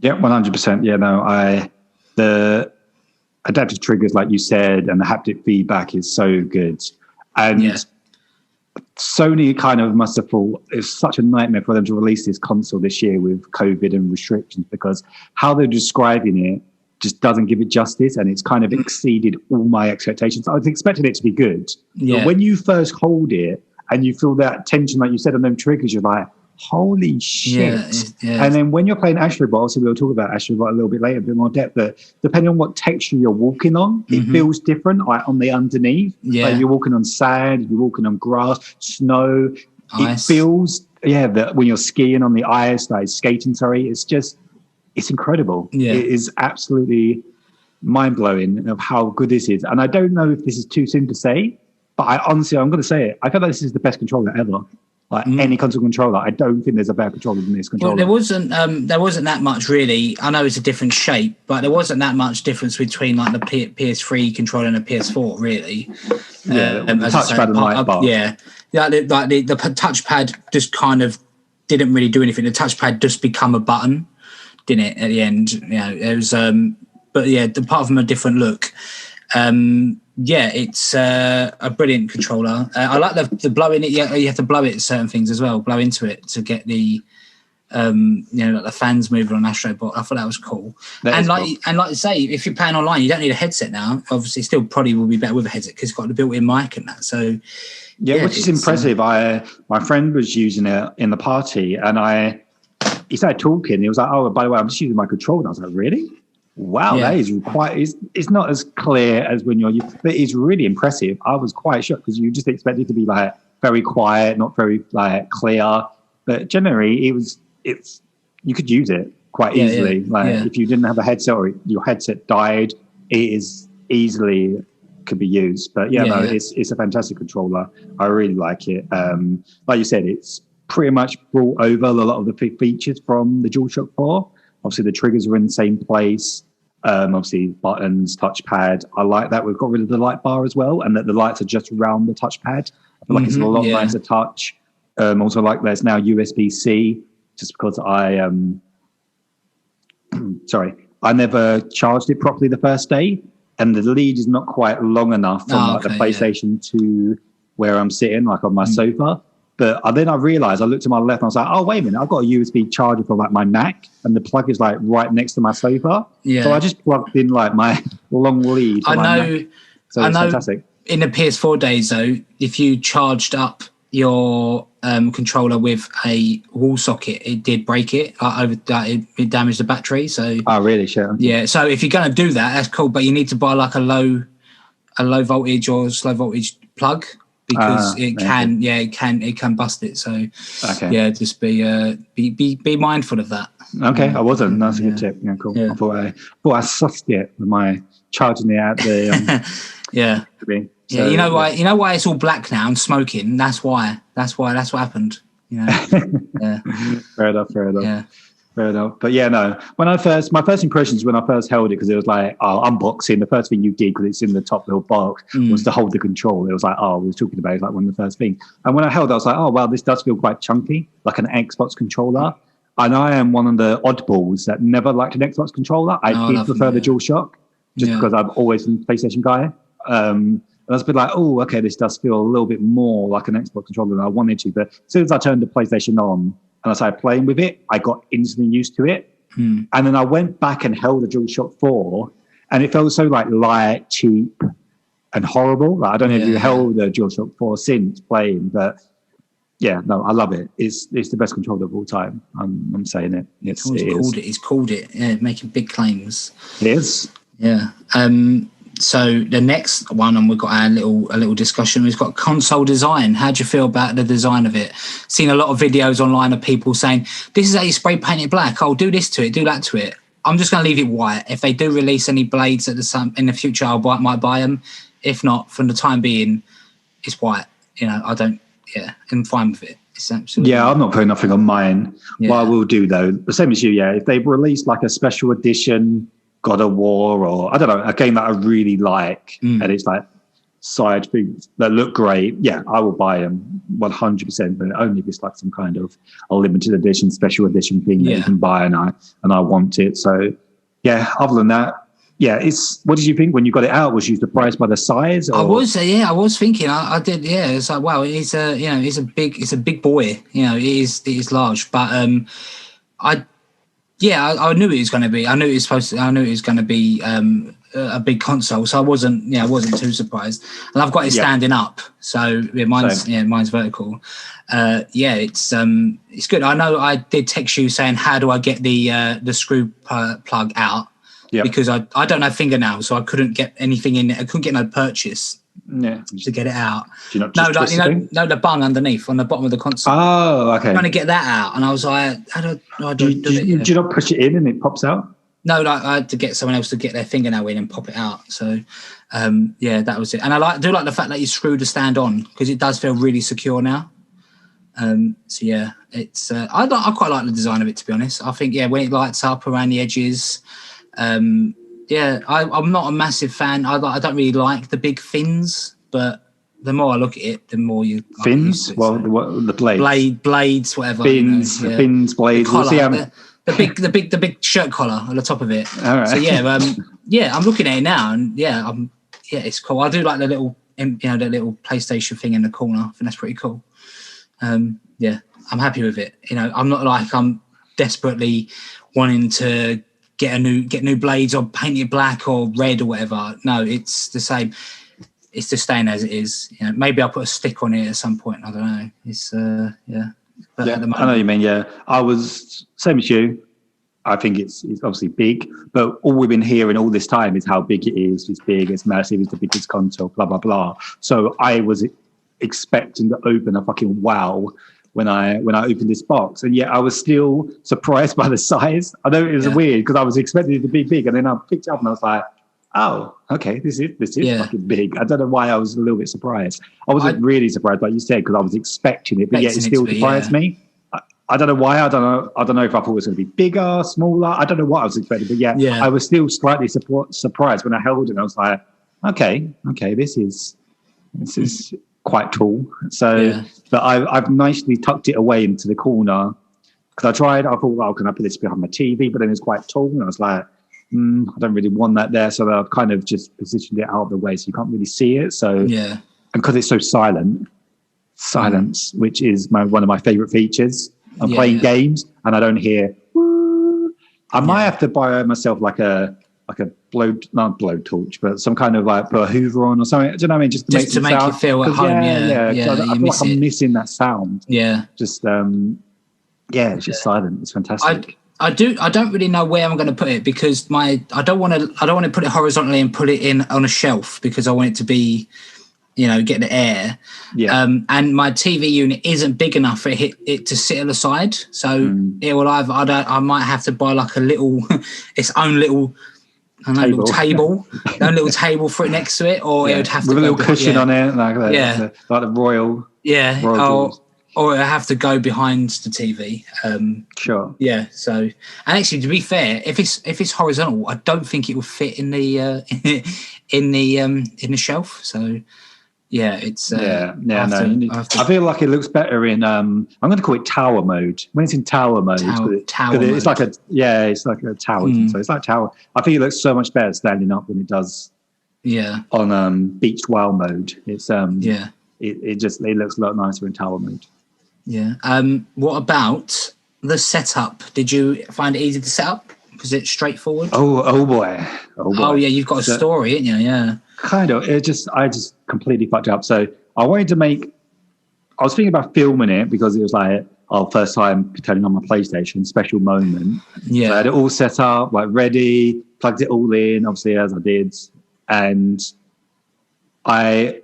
Yeah, 100%. Yeah, no, the adaptive triggers, like you said, and the haptic feedback is so good. And Sony kind of must have thought it's such a nightmare for them to release this console this year with COVID and restrictions, because how they're describing it just doesn't give it justice, and it's kind of exceeded all my expectations. I was expecting it to be good. But when you first hold it and you feel that tension, like you said, on them triggers, you're like, holy shit. Yeah. And then when you're playing Astrobot, obviously we'll talk about Astrobot a little bit later, a bit more depth, but depending on what texture you're walking on, it feels different, like on the underneath. Yeah. Like you're walking on sand, you're walking on grass, snow. Ice. It feels, that when you're skiing on the ice, like skating, it's incredible. Yeah. It is absolutely mind-blowing of how good this is. And I don't know if this is too soon to say, but I'm going to say it. I feel like this is the best controller ever. Like any console controller, I don't think there's a better controller than this controller. Well, there wasn't that much really. I know it's a different shape, but there wasn't that much difference between like the PS3 controller and the PS4 really. Yeah, the touchpad and light bar. The touchpad just kind of didn't really do anything. The touchpad just become a button, didn't it? At the end, it was. But yeah, apart from a different look. It's a brilliant controller. I like the blowing it. Yeah, you have to blow it certain things as well. Blow into it to get the like the fans moving on Astrobot. I thought that was cool. And like you say, if you're playing online, you don't need a headset now. Obviously, still probably will be better with a headset because it's got the built-in mic and that. So which is impressive. My friend was using it in the party, and he started talking. He was like, "Oh, by the way, I'm just using my controller." And I was like, "Really? Wow, that is quite. It's not as clear as when but it's really impressive." I was quite shocked because you just expect it to be like very quiet, not very like clear. But generally, it's you could use it quite easily. If you didn't have a headset or your headset died, it is easily could be used. But it's a fantastic controller. I really like it. Like you said, it's pretty much brought over a lot of the features from the DualShock 4. Obviously, the triggers are in the same place. Obviously, buttons, touchpad. I like that we've got rid of the light bar as well, and that the lights are just around the touchpad. I feel like it's a lot nicer touch. Also, like there's now USB-C, just because I never charged it properly the first day, and the lead is not quite long enough from the PlayStation to where I'm sitting, like on my sofa. But then I realized, I looked to my left and I was like, oh, wait a minute, I've got a USB charger for like my Mac, and the plug is like right next to my sofa. Yeah. So I just plugged in like my long lead. I know. It's fantastic. In the PS4 days though, if you charged up your controller with a wall socket, it did break it. It damaged the battery. So. Oh, really? Sure. Yeah. So if you're going to do that, that's cool. But you need to buy like a low voltage or slow voltage plug. because it can bust it. So just be mindful of that. Okay, I wasn't. That's a good tip. Yeah, cool. I thought I sussed it with my charging it out the So, you know why it's all black now and smoking. That's why that's what happened. Fair enough. Yeah. Fair enough. But no. My first impressions when I first held it, because it was like, unboxing. The first thing you did, because it's in the top little box, was to hold the control. It was like, we were talking about it, like one of the first things. And when I held it, I was like, oh wow, this does feel quite chunky, like an Xbox controller. And I am one of the oddballs that never liked an Xbox controller. I did prefer the DualShock, just because I've always been a PlayStation guy. And I was a bit like, oh, okay, this does feel a little bit more like an Xbox controller than I wanted to. But as soon as I turned the PlayStation on and I started playing with it, I got instantly used to it. And then I went back and held the DualShock 4, and it felt so like light, cheap, and horrible. Like, I don't know if you held the DualShock 4 since playing, but I love it. It's the best controller of all time. I'm saying it. He's called it. Making big claims. It is. Yeah. So the next one, and we've got a little discussion. We've got console design. How do you feel about the design of it? Seen a lot of videos online of people saying, "This is how you spray paint it black. Oh, do this to it, do that to it." I'm just going to leave it white. If they do release any blades in the future, I might buy them. If not, from the time being, it's white. I don't. Yeah, I'm fine with it. It's absolutely. Yeah, I'm not putting nothing on mine. Yeah. What I will do though, the same as you. Yeah, if they release like a special edition God of War, or I don't know, a game that I really like, and it's like side things that look great, I will buy them 100%, but only if it's like some kind of a limited edition, special edition thing that you can buy, and I want it. So other than that, it's. What did you think when you got it out? Was you surprised by the size? Or? I was thinking. I did. Yeah, it's like, wow, it's a big boy. It is large, but I knew it was going to be. I knew it was going to be a big console, so I wasn't too surprised. And I've got it standing up, so mine's vertical. It's good. I know I did text you saying, how do I get the screw plug out? Because I don't have fingernails, so I couldn't get anything in it. I couldn't get no purchase to get it out. Do you not the bung underneath on the bottom of the console. Oh, okay. Trying to get that out, and I was like, do you not push it in and it pops out? No, I had to get someone else to get their fingernail in and pop it out. So, that was it. And I do like the fact that you screw the stand on, because it does feel really secure now. It's I quite like the design of it, to be honest. I think when it lights up around the edges. I'm not a massive fan. I don't really like the big fins, but the more I look at it, the more you fins. The blades, blades, whatever. Fins, fins, blades. The collar, the big shirt collar on the top of it. All right. So I'm looking at it now, and it's cool. I do like the little PlayStation thing in the corner. I think that's pretty cool. I'm happy with it. I'm not like I'm desperately wanting to get new blades or paint it black or red or whatever. No, it's the same. It's just staying as it is. Maybe I'll put a stick on it at some point. I don't know. It's But at the moment, I know what you mean. Yeah, I was same as you. I think it's obviously big, but all we've been hearing all this time is how big it is. It's big. It's massive. It's the biggest console. Blah blah blah. So I was expecting to open a fucking wow when I opened this box, and yet I was still surprised by the size. I know it was weird because I was expecting it to be big, and then I picked it up and I was like, "Oh, okay, this is fucking big." I don't know why I was a little bit surprised. I wasn't really surprised, like you said, because I was expecting it, but yet it still surprised me. I don't know why. I don't know if I thought it was going to be bigger, smaller. I don't know what I was expecting, but I was still slightly surprised when I held it. And I was like, okay, this is quite tall. So, but I've nicely tucked it away into the corner because I thought, well, can I put this behind my TV? But then it's quite tall, and I was like, I don't really want that there. So I've kind of just positioned it out of the way so you can't really see it. So and because it's so silence, which is one of my favorite features. I'm playing games and I don't hear. Woo. I might have to buy myself like a not blowtorch, but some kind of like put a Hoover on or something. Do you know what I mean? Just to make you feel at home. I feel like I'm missing that sound. Yeah. Just it's just silent. It's fantastic. I don't really know where I'm going to put it because I don't want to put it horizontally and put it in on a shelf because I want it to be get the air. Yeah. And my TV unit isn't big enough for it to sit on the side. So it will either I might have to buy like a little its own little little table, a little table for it next to it, or it would have to with a little cushion on it, like the royal. Yeah. Or I have to go behind the TV. Sure. Yeah. So, and actually, to be fair, if it's horizontal, I don't think it will fit in the in the shelf. So, yeah, it's I feel like it looks better in I'm going to call it tower mode. When it's in tower mode, it's like a tower. So it's like tower. I think it looks so much better standing up than it does. Yeah. On beached whale mode, it's it looks a lot nicer in tower mode. Yeah. What about the setup? Did you find it easy to set up? Was it straightforward? Oh boy. Oh yeah, you've got a story, haven't you? Yeah. Kind of. I just completely fucked it up. So I was thinking about filming it because it was like first time turning on my PlayStation, special moment. Yeah. So I had it all set up, like ready, plugged it all in, obviously as I did, and I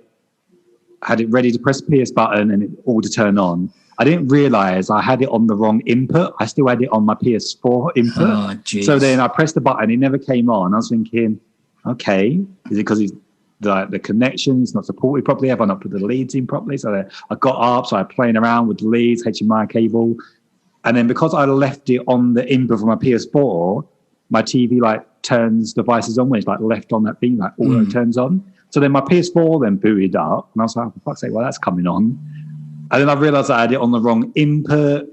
had it ready to press the PS button and it all to turn on. I didn't realize I had it on the wrong input. I still had it on my PS4 input. Oh, geez. So then I pressed the button, it never came on. I was thinking, okay, is it because the connection's not supported properly? Have I not put the leads in properly? So I got up, so I playing around with the leads, HDMI cable. And then because I left it on the input from my PS4, my TV turns devices on when it's left on that thing, auto turns on. So then my PS4 then booted up, and I was like, for fuck's sake, well, that's coming on. And then I realized I had it on the wrong input.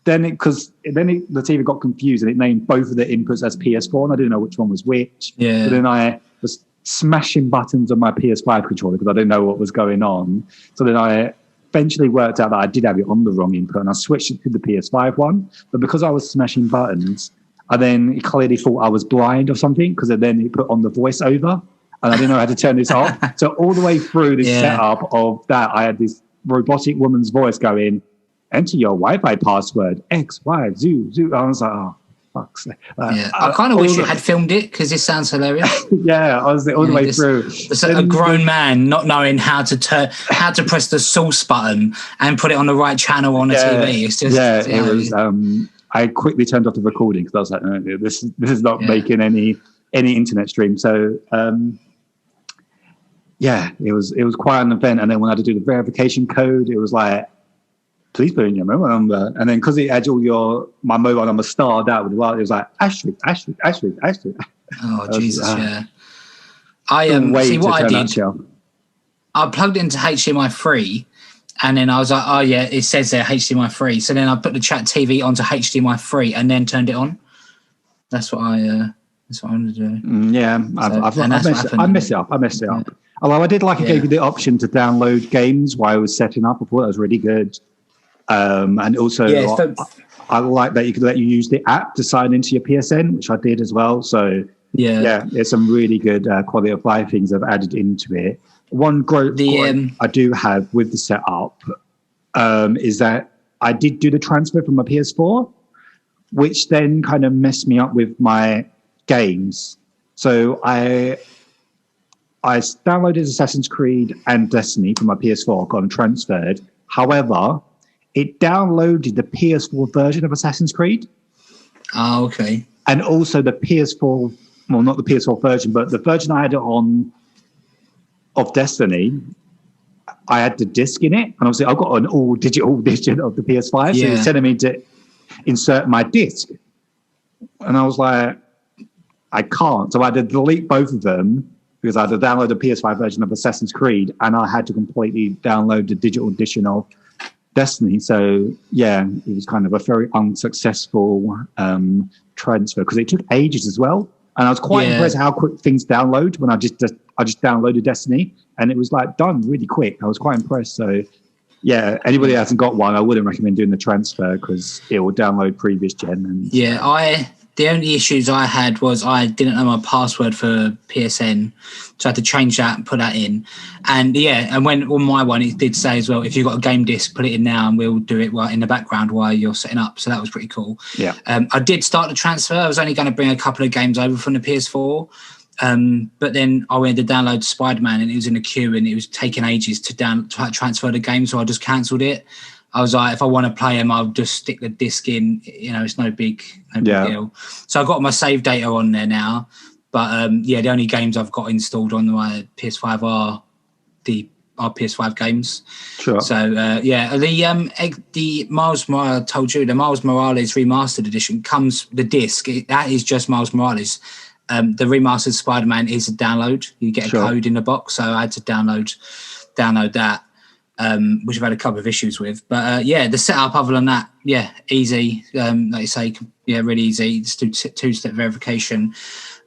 Then the TV got confused and it named both of the inputs as PS4, and I didn't know which one was which. Yeah. So then I was smashing buttons on my PS5 controller because I didn't know what was going on. So then I eventually worked out that I did have it on the wrong input, and I switched it to the PS5 one. But because I was smashing buttons, it clearly thought I was blind or something, because then it put on the voiceover, and I didn't know how to turn this off. So all the way through this setup of that, I had this robotic woman's voice going, enter your Wi-Fi password, X, Y, zoo. I was like, oh, fuck's sake. I kind of wish you had filmed it, because this sounds hilarious. Yeah, I was all the way through. It's a grown man not knowing how to press the source button and put it on the right channel on the TV. It's just it was. I quickly turned off the recording because I was like, no, this is not making any internet stream. So it was quite an event. And then when I had to do the verification code, it was like, please put in your mobile number. And then because it had my mobile number starred out with it was like Ashley. Oh Jesus, yeah. I see what I did. I plugged into HDMI 3, and then I was like, oh yeah, it says there HDMI 3. So then I put the chat TV onto HDMI 3 and then turned it on. That's what I wanted to do. I messed it up. Although I did it gave you the option to download games while I was setting up. I thought that was really good. And also, I like that you could let you use the app to sign into your PSN, which I did as well. So there's some really good quality of life things I've added into it. One I do have with the setup is that I did do the transfer from my PS4, which then kind of messed me up with my games. So I downloaded Assassin's Creed and Destiny from my PS4, got them transferred. However, it downloaded the PS4 version of Assassin's Creed. Oh, okay. And also the PS4, well, not the PS4 version, but the version I had on of Destiny, I had the disc in it. And obviously I've got an all digital edition of the PS5. So it's telling me to insert my disc. And I was like, I can't. So I had to delete both of them because I had to download the PS5 version of Assassin's Creed, and I had to completely download the digital edition of Destiny. So it was kind of a very unsuccessful transfer because it took ages as well. And I was quite impressed how quick things download when I just downloaded Destiny, and it was done really quick. I was quite impressed. So anybody that hasn't got one, I wouldn't recommend doing the transfer because it will download previous gen. And the only issues I had was I didn't know my password for PSN, so I had to change that and put that in. And and when on my one, it did say as well, if you've got a game disc, put it in now and we'll do it in the background while you're setting up. So that was pretty cool. Yeah. I did start the transfer. I was only going to bring a couple of games over from the PS4. But then I went to download Spider-Man and it was in a queue and it was taking ages to transfer the game, so I just cancelled it. I was like, if I want to play them, I'll just stick the disc in. It's no big deal. So I've got my save data on there now. But the only games I've got installed on my PS5 are PS5 games. Sure. So the Miles Morales, I told you, the Miles Morales Remastered Edition comes the disc. That is just Miles Morales. The Remastered Spider-Man is a download. You get a code in the box, so I had to download that. Which I've had a couple of issues with. But the setup other than that, easy. Like you say, really easy. Just do two-step verification.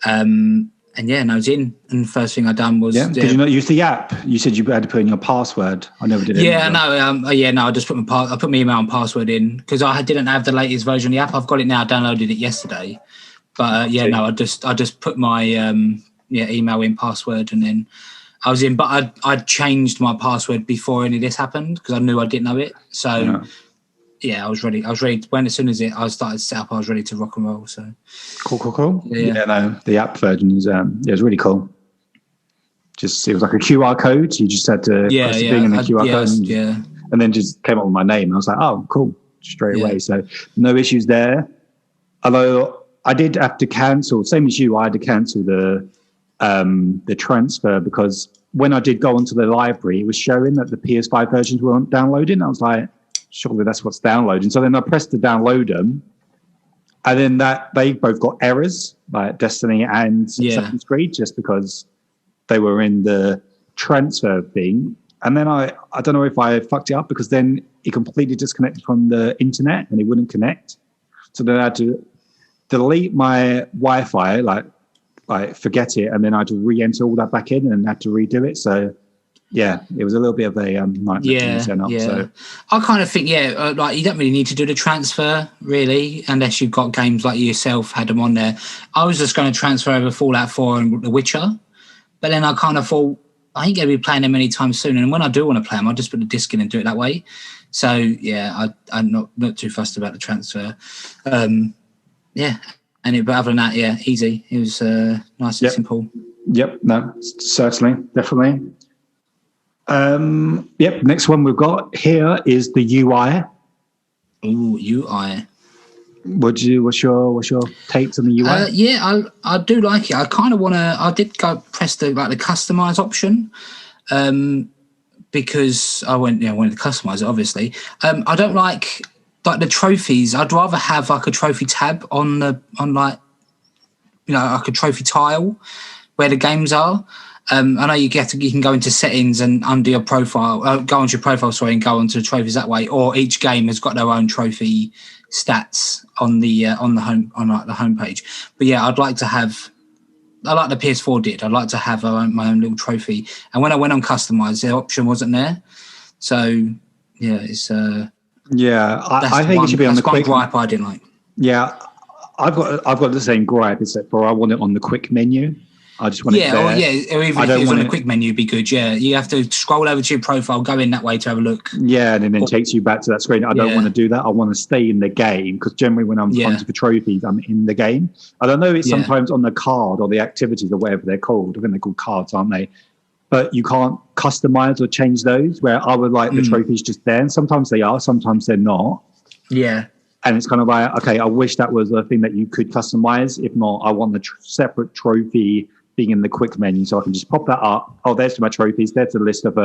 And I was in. And the first thing I done was... Yeah, did you not use the app? You said you had to put in your password. I never did it. Yeah, no, I just put I put my email and password in because I didn't have the latest version of the app. I've got it now, downloaded it yesterday. But I just put my email in, password, and then I was in. But I'd changed my password before any of this happened because I knew I didn't know it. So I was ready. As soon as I started to set up, I was ready to rock and roll. So cool. The app version is it's really cool. Just it was like a QR code. You just had to press the thing and the QR code, and then just came up with my name. I was like, oh, cool, straight away. So no issues there. Although I did have to cancel, same as you, I had to cancel the transfer because when I did go onto the library, it was showing that the PS5 versions weren't downloading. I was like, surely that's what's downloading. So then I pressed to download them, and then they both got errors, like Destiny and Assassin's Creed, just because they were in the transfer thing. And then I don't know if I fucked it up because then it completely disconnected from the internet and it wouldn't connect. So then I had to delete my Wi-Fi, like forget it, and then I had to re-enter all that back in and had to redo it. So it was a little bit of a nightmare to set up. So I kind of think like you don't really need to do the transfer really unless you've got games like you yourself had them on there. I was just going to transfer over Fallout 4 and The Witcher, but then I kind of thought I ain't going to be playing them anytime soon, and when I do want to play them, I'll just put the disc in and do it that way. So I'm not too fussed about the transfer. But other than that, easy. It was nice and simple. Yep, no, certainly, definitely. Next one we've got here is the UI. Ooh, UI. What's your takes on the UI? I do like it. I kind of want to. I did go press the customize option, because I wanted to customize it. Obviously, I don't like the trophies. I'd rather have like a trophy tab on like a trophy tile where the games are. I know you can go into settings and under your profile, go onto your profile, and go onto the trophies that way. Or each game has got their own trophy stats on the homepage. But I'd like to have. I like the PS4 did. I'd like to have my own little trophy. And when I went on customize, the option wasn't there. So it's. I think it should be on the quick. Gripe I didn't like. Yeah, I've got the same gripe, except for I want it on the quick menu. I just want it there. Or even if it was on the quick menu, it'd be good. Yeah, you have to scroll over to your profile, go in that way to have a look. Yeah, and then it takes you back to that screen. I don't want to do that. I want to stay in the game because generally when I'm hunting for trophies, I'm in the game. I don't know. It's sometimes on the card or the activities or whatever they're called. I think they're called cards, aren't they? But you can't customize or change those. Where I would like the trophies just there, and sometimes they are, sometimes they're not. Yeah. And it's kind of like, okay, I wish that was a thing that you could customize. If not, I want the separate trophy being in the quick menu, so I can just pop that up. Oh, there's my trophies. There's the list of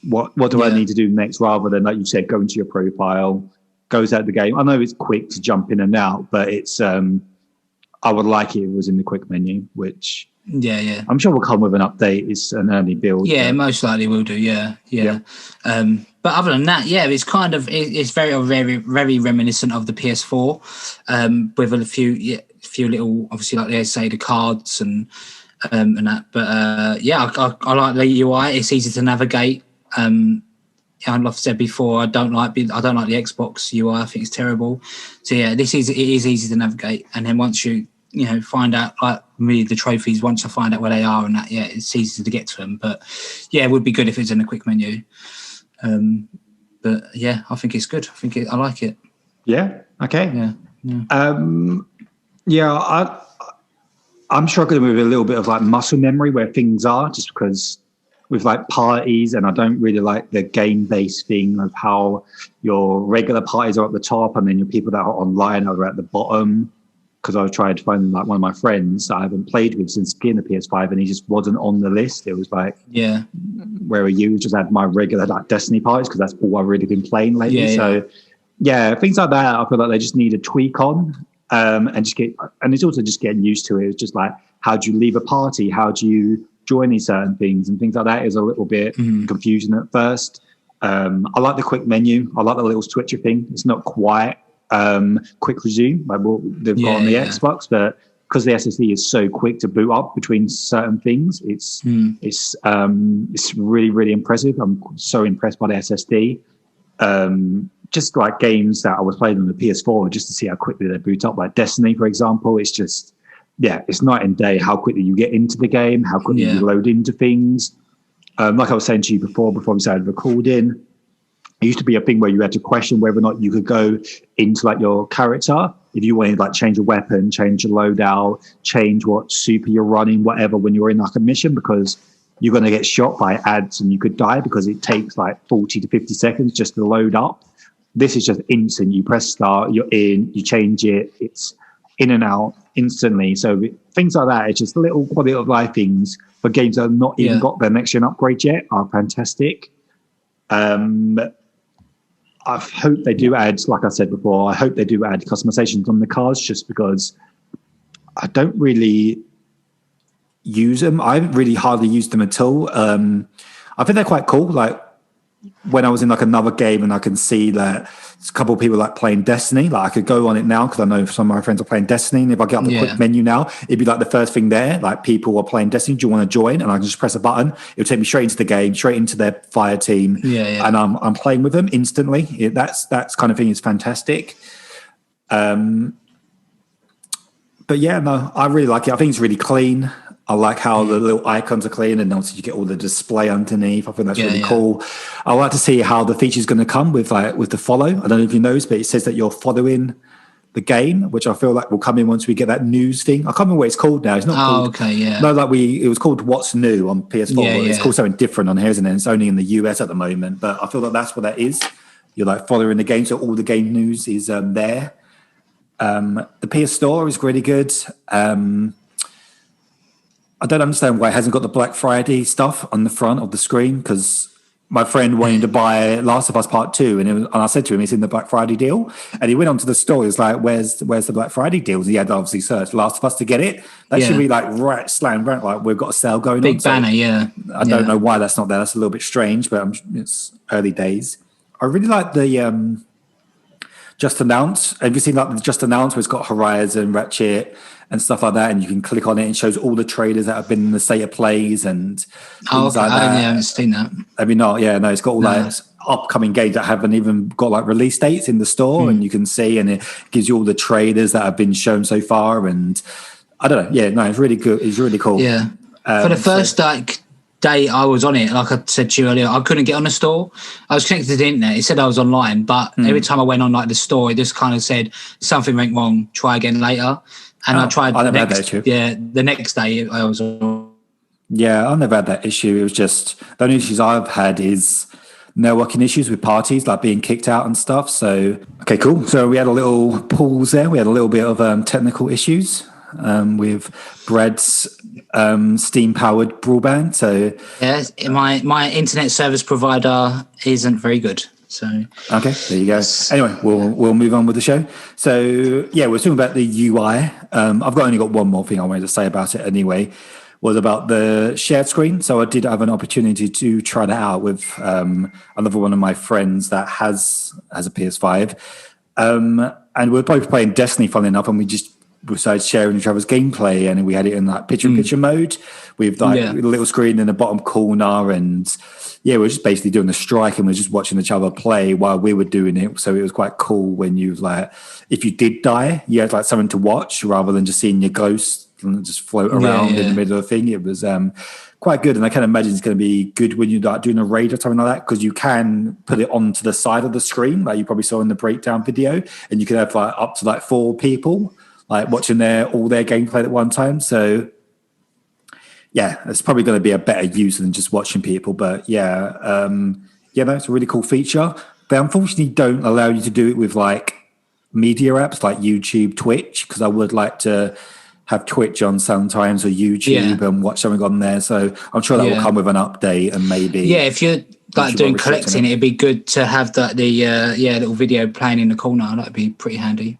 what do I need to do next, rather than, like you said, go into your profile, goes out the game. I know it's quick to jump in and out, but it's I would like it was in the quick menu, which I'm sure will come with an update. It's an early build. Yeah, most likely will do. Yeah. But other than that, it's kind of it's very, very, very reminiscent of the PS4, with a few little, obviously, like they say, the cards and that. But I like the UI. It's easy to navigate. Like I've said before, I don't like the Xbox UI. I think it's terrible. So it is easy to navigate. And then once you find out, like me, the trophies, once I find out where they are and that, it's easy to get to them. But it would be good if it's in a quick menu. But I think it's good. I like it. I'm struggling with a little bit of like muscle memory where things are, just because with like parties, and I don't really like the game-based thing of how your regular parties are at the top and then your people that are online are at the bottom. Because I tried to find like one of my friends that I haven't played with since getting the PS5, and he just wasn't on the list. It was like, where are you? Just had my regular like Destiny parties because that's all I've really been playing lately. So things like that, I feel like they just need a tweak on, and it's also just getting used to it. It's just like, how do you leave a party? How do you join these certain things and things like that is a little bit confusing at first. I like the quick menu. I like the little switcher thing. It's not quite quick resume like what they've got on the Xbox, but because the SSD is so quick to boot up between certain things, it's really, really impressive. I'm so impressed by the SSD. Just like games that I was playing on the PS4, just to see how quickly they boot up, like Destiny, for example, it's just, it's night and day how quickly you get into the game, how quickly you load into things. Like I was saying to you before we started recording, it used to be a thing where you had to question whether or not you could go into like your character if you wanted like change a weapon, change your loadout, change what super you're running, whatever, when you're in like a mission, because you're going to get shot by ads and you could die because it takes like 40 to 50 seconds just to load up. This is just instant. You press start, you're in, you change it, it's in and out instantly. So things like that, it's just little quality of life things for games that have not even got their next gen upgrade yet are fantastic. I hope they do add, like I said before, I hope they do add customizations on the cars, just because I don't really use them. I haven't really hardly used them at all. I think they're quite cool. Like when I was in like another game and I can see that a couple of people like playing Destiny, like I could go on it now because I know some of my friends are playing Destiny, and if I get up the quick menu now, it'd be like the first thing there, like people are playing Destiny, do you want to join? And I can just press a button, it'll take me straight into the game, straight into their fire team, and I'm playing with them instantly. That's kind of thing is fantastic. But yeah, no, I really like it. I think it's really clean. I like how the little icons are clean, and also you get all the display underneath. I think that's really cool. I like to see how the feature is going to come with the follow. I don't know if you know, but it says that you're following the game, which I feel like will come in once we get that news thing. I can't remember what it's called now. It's not called. No, like it was called What's New on PS4. It's called something different on here, isn't it? It's only in the US at the moment, but I feel like that's what that is. You're like following the game, so all the game news is there. The PS Store is really good. I don't understand why it hasn't got the Black Friday stuff on the front of the screen, because my friend wanted to buy Last of Us Part 2, and I said to him, it's in the Black Friday deal. And he went onto the store, he was like, where's the Black Friday deals? He had to obviously search Last of Us to get it. That should be like slam right, like we've got a sale going Big on. Banner, I don't know why that's not there. That's a little bit strange, but it's early days. I really like the Just Announce. Have you seen like the Just Announce where it's got Horizon, Ratchet and stuff like that, and you can click on it and it shows all the trailers that have been in the state of plays and things like that. I haven't seen that. I mean, it's got all like upcoming games that haven't even got like release dates in the store, and you can see, and it gives you all the trailers that have been shown so far. And I don't know, it's really good. It's really cool. For the first day I was on it, like I said to you earlier, I couldn't get on the store. I was connected to the internet. It said I was online, but every time I went on like the store, it just kind of said something went wrong, try again later. And I tried the next day I was on. Yeah, I've never had that issue. It was just the only issues I've had is networking issues with parties, like being kicked out and stuff. So, okay, cool. So we had a little pause there. We had a little bit of technical issues with Brad's Steam-powered broadband. So my internet service provider isn't very good. So okay, there you go. Anyway, we'll move on with the show. So yeah, we're talking about the UI. I've only got one more thing I wanted to say about it anyway. Was about the shared screen. So I did have an opportunity to try that out with another one of my friends that has a PS5, and we're both playing Destiny, funnily enough, and we decided sharing each other's gameplay, and we had it in like picture-in-picture mode with like a little screen in the bottom corner, and we're just basically doing the strike, and we're just watching each other play while we were doing it. So it was quite cool when you like, if you did die, you had like something to watch rather than just seeing your ghost and just float around in the middle of the thing. It was quite good, and I can imagine it's going to be good when you're like doing a raid or something like that, because you can put it onto the side of the screen, like you probably saw in the breakdown video, and you can have like up to like 4 people like watching all their gameplay at one time. So yeah, it's probably going to be a better use than just watching people. But yeah, it's a really cool feature. They unfortunately don't allow you to do it with like media apps like YouTube, Twitch, because I would like to have Twitch on sometimes, or YouTube, and watch something on there. So I'm sure that will come with an update, and maybe if you're like doing collecting, it'd be good to have the little video playing in the corner. That'd be pretty handy.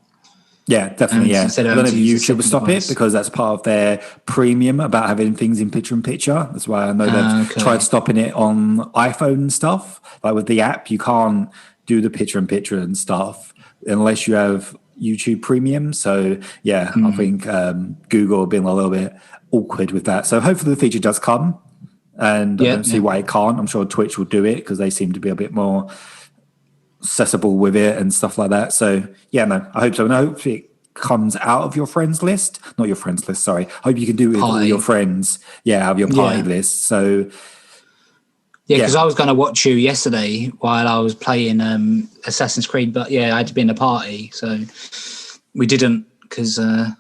Yeah, definitely. I don't know if YouTube will stop it, because that's part of their premium about having things in picture. That's why I know they've tried stopping it on iPhone and stuff. Like with the app, you can't do the picture and stuff unless you have YouTube Premium. So yeah, I think Google have been a little bit awkward with that. So hopefully the feature does come, and I don't see why it can't. I'm sure Twitch will do it because they seem to be a bit more accessible with it and stuff like that. So yeah, no, I hope so. And I hope it comes out of your friends list, not your friends list. Sorry, I hope you can do it with all your friends. Yeah, out of your party list. So. Yeah, because I was going to watch you yesterday while I was playing Assassin's Creed, but I had to be in the party, so we didn't. Because I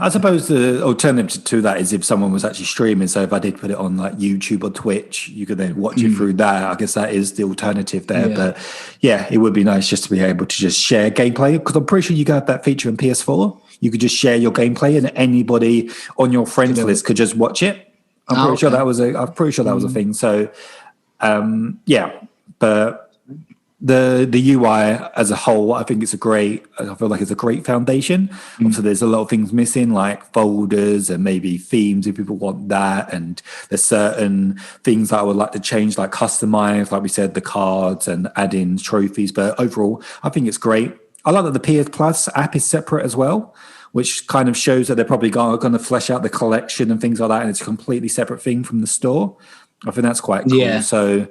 suppose the alternative to that is if someone was actually streaming. So if I did put it on like YouTube or Twitch, you could then watch it through that. I guess that is the alternative there. But yeah, it would be nice just to be able to just share gameplay, because I'm pretty sure you got that feature in PS4. You could just share your gameplay, and anybody on your friends list could just watch it. I'm pretty sure that was a thing. So, but the UI as a whole, I think I feel like it's a great foundation. So there's a lot of things missing, like folders and maybe themes if people want that. And there's certain things that I would like to change, like customize, like we said, the cards and add in trophies. But overall, I think it's great. I like that the PS Plus app is separate as well, which kind of shows that they're probably going to flesh out the collection and things like that, and it's a completely separate thing from the store. I think that's quite cool. Yeah. So,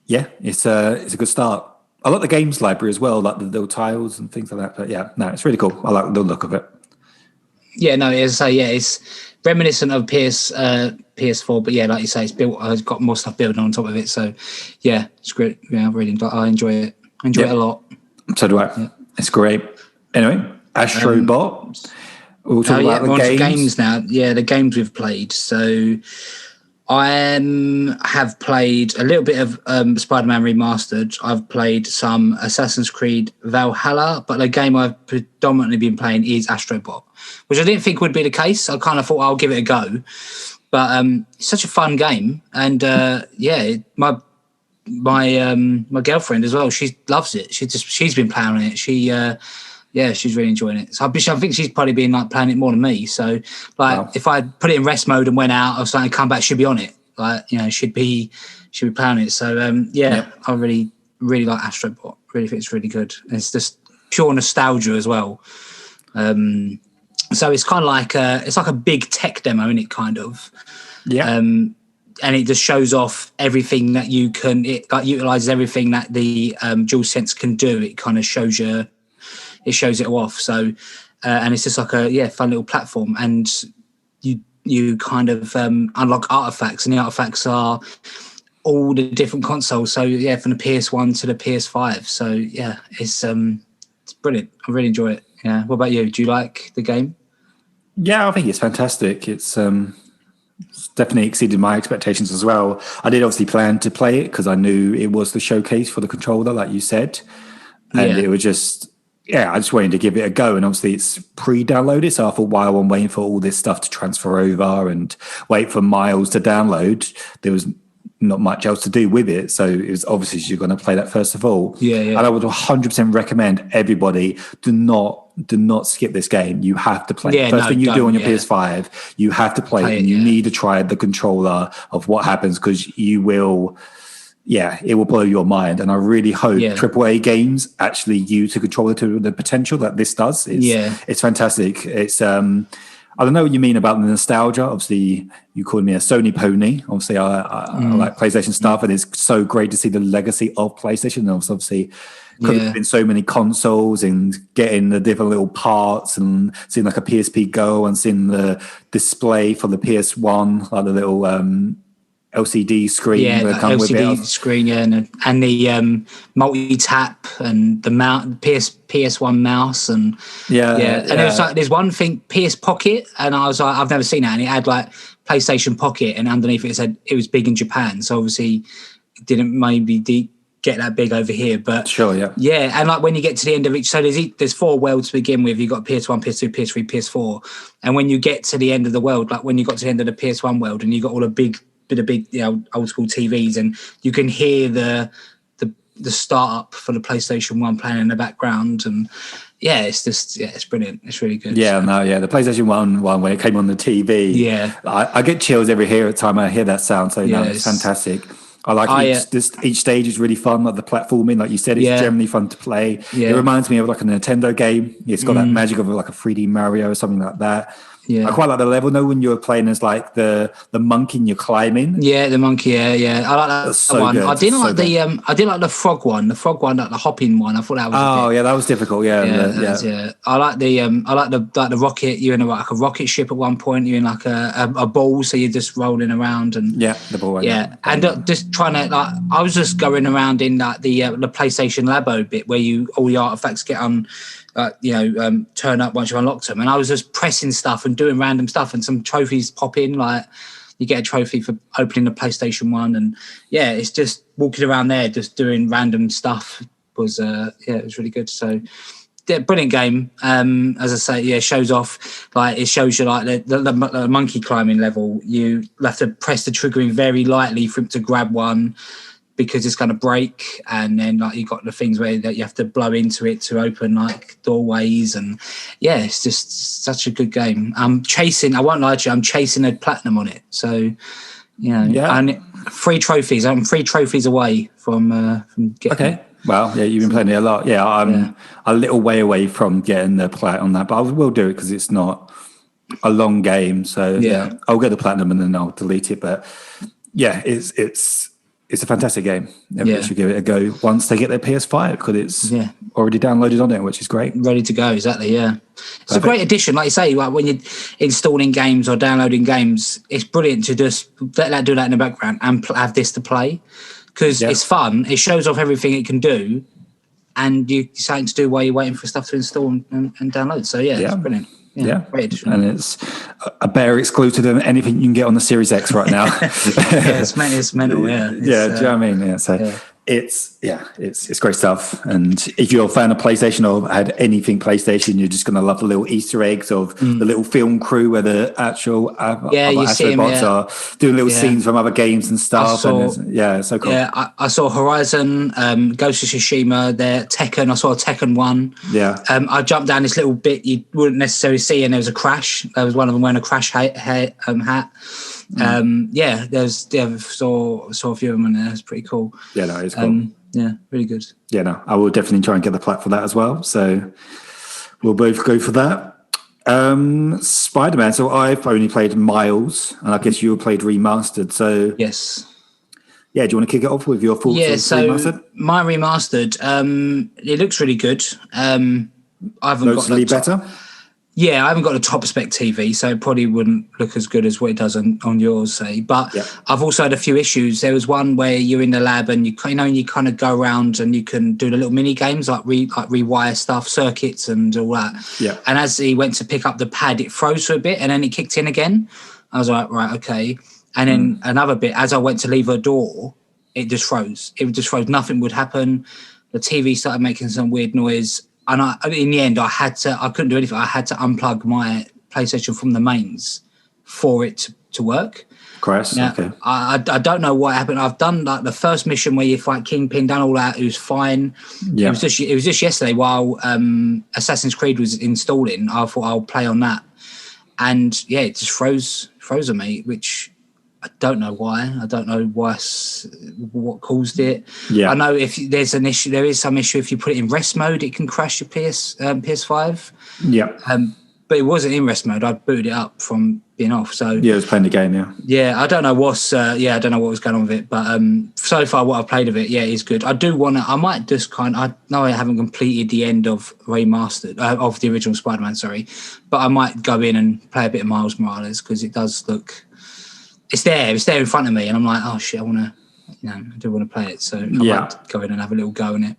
it's a good start. I like the games library as well, like the little tiles and things like that. But yeah, no, it's really cool. I like the look of it. Yeah, no, it's reminiscent of PS4, but yeah, like you say, it's got more stuff built on top of it. So yeah, it's great. Yeah, I enjoy it. I enjoy it a lot. So do I. Yeah. It's great. Anyway, Astro Bot. We'll talk about the games now. Yeah, the games we've played. So I have played a little bit of Spider-Man Remastered. I've played some Assassin's Creed Valhalla, but the game I've predominantly been playing is Astro Bot, which I didn't think would be the case. I kind of thought I'll give it a go. But it's such a fun game. And my girlfriend as well, she loves it. She's been playing on it. She's really enjoying it. So I think she's probably been like playing it more than me. So if I put it in rest mode and went out or something, come back, she'd be on it. Like, she'd be playing it. So I really, really like Astro Bot. Really think it's really good. It's just pure nostalgia as well. So it's kind of like it's like a big tech demo, isn't it? Kind of. Yeah. And it just shows off everything that you can. It like utilizes everything that the DualSense can do. It kind of shows you. It shows it all off. So, and it's just like a fun little platform. And you kind of unlock artifacts, and the artifacts are all the different consoles. So yeah, from the PS1 to the PS5. So yeah, it's brilliant. I really enjoy it. Yeah. What about you? Do you like the game? Yeah, I think it's fantastic. It's definitely exceeded my expectations as well. I did obviously plan to play it because I knew it was the showcase for the controller, like you said. And it was just, I just wanted to give it a go. And obviously it's pre-downloaded. So I thought while I'm waiting for all this stuff to transfer over and wait for Miles to download, there was not much else to do with it. So it was obviously you're going to play that first of all. Yeah. And I would 100% recommend everybody do not skip this game. You have to play it. First thing you do on your PS5, you have to play it, and you need to try the controller of what happens, because you will, it will blow your mind. And I really hope AAA games actually use the controller to the potential that this does. It's fantastic. It's I don't know what you mean about the nostalgia. Obviously, you called me a Sony pony. Obviously, I like PlayStation stuff, and it's so great to see the legacy of PlayStation. And obviously, because there's been so many consoles and getting the different little parts and seeing like a PSP Go and seeing the display for the PS1, like the little LCD screen. Yeah, that like come with LCD it. screen, yeah, and the multi-tap and the PS1 mouse, and and it was like there's one thing, PS Pocket, and I was like, I've never seen that, and it had like PlayStation Pocket, and underneath it said it was big in Japan, so obviously it didn't maybe get that big over here, but sure, yeah, and like when you get to the end of each, so there's 4 worlds to begin with. You got PS1, PS2, PS3, PS4, and when you get to the end of the world, like when you got to the end of the PS1 world, and you got all the big old school TVs, and you can hear the startup for the PlayStation 1 playing in the background, and it's brilliant. It's really good. The PlayStation 1 when it came on the TV, I get chills every time I hear that sound. So it's fantastic. I like each stage is really fun, like the platforming, like you said, it's generally fun to play. It reminds me of like a Nintendo game. It's got that magic of like a 3D Mario or something like that. I quite like the level. When you were playing as like the monkey and you're climbing. Yeah, the monkey. Yeah. I like that so one. Good. I didn't like the. I didn't like the frog one. The frog one, like the hopping one. I thought that was. That was difficult. Yeah. I like the. I like the rocket. You're in like a rocket ship at one point. You're in like a ball, so you're just rolling around and. Yeah, the ball. And just trying to like. I was just going around in like the PlayStation Labo bit where all the artifacts get on. Turn up once you've unlocked them, and I was just pressing stuff and doing random stuff, and some trophies pop in. Like you get a trophy for opening the PlayStation 1, and it's just walking around there, just doing random stuff. Was it was really good. So brilliant game. As I say, it shows off. Like it shows you like the monkey climbing level. You have to press the triggering very lightly for him to grab one, because it's going to break, and then like you got the things where that you have to blow into it to open like doorways, and it's just such a good game. I won't lie to you, I'm chasing a platinum on it, so and 3 trophies. I'm 3 trophies away from getting it. Well, you've been playing it a lot. I'm a little way away from getting the plat on that, but I will do it because it's not a long game, so I'll get the platinum and then I'll delete it. But it's a fantastic game. Everybody should give it a go once they get their PS5, because it's already downloaded on it, which is great. Ready to go, exactly, It's Perfect. A great addition, like you say, like when you're installing games or downloading games, it's brilliant to just let that do that in the background and have this to play, because it's fun. It shows off everything it can do, and you're something to do while you're waiting for stuff to install and download. So, it's brilliant. Great addition. And it's a better exclusive than anything you can get on the Series X right now. It's mental. Do you know what I mean? So it's great stuff. And if you're a fan of PlayStation or had anything PlayStation, you're just going to love the little Easter eggs of the little film crew where the actual Astro bots are doing little scenes from other games and stuff. It's so cool. Yeah, I saw Horizon, Ghost of Tsushima, Tekken. I saw a Tekken 1. Yeah. I jumped down this little bit you wouldn't necessarily see, and there was a crash. There was one of them wearing a crash hat. Saw a few of them in there. It's pretty cool. No, it's cool. Really good. I will definitely try and get the plat for that as well. So we'll both go for that. Spider-Man. So I've only played Miles, and I guess you played Remastered. So yes. Do you want to kick it off with your thoughts? Remastered? My Remastered, it looks really good. I haven't Noticeably better. I haven't got a top spec TV, so it probably wouldn't look as good as what it does on yours, say. But I've also had a few issues. There was one where you're in the lab and you kind of go around and you can do the little mini games like rewire stuff, circuits and all that. Yeah. And as he went to pick up the pad, it froze for a bit and then it kicked in again. I was like, right, okay. And then another bit, as I went to leave a door, it just froze. It just froze. Nothing would happen. The TV started making some weird noise. And in the end, I couldn't do anything. I had to unplug my PlayStation from the mains for it to work. Christ, okay. I don't know what happened. I've done like the first mission where you fight Kingpin, done all that. It was fine. Yeah. It was just yesterday while Assassin's Creed was installing. I thought I'll play on that, and it just froze on me, which I don't know why. I don't know what caused it. Yeah. I know if there's an issue, there is some issue. If you put it in rest mode, it can crash your PS5. Yeah. But it wasn't in rest mode. I booted it up from being off. So it was playing the game. Yeah. Yeah. I don't know I don't know what was going on with it, but so far what I've played of it, it is good. I do want to. I might just I know I haven't completed the end of Remastered of the original Spider-Man. Sorry, but I might go in and play a bit of Miles Morales because it does look it's there in front of me, and I'm like, oh shit, I do want to play it, so I might go in and have a little go in it.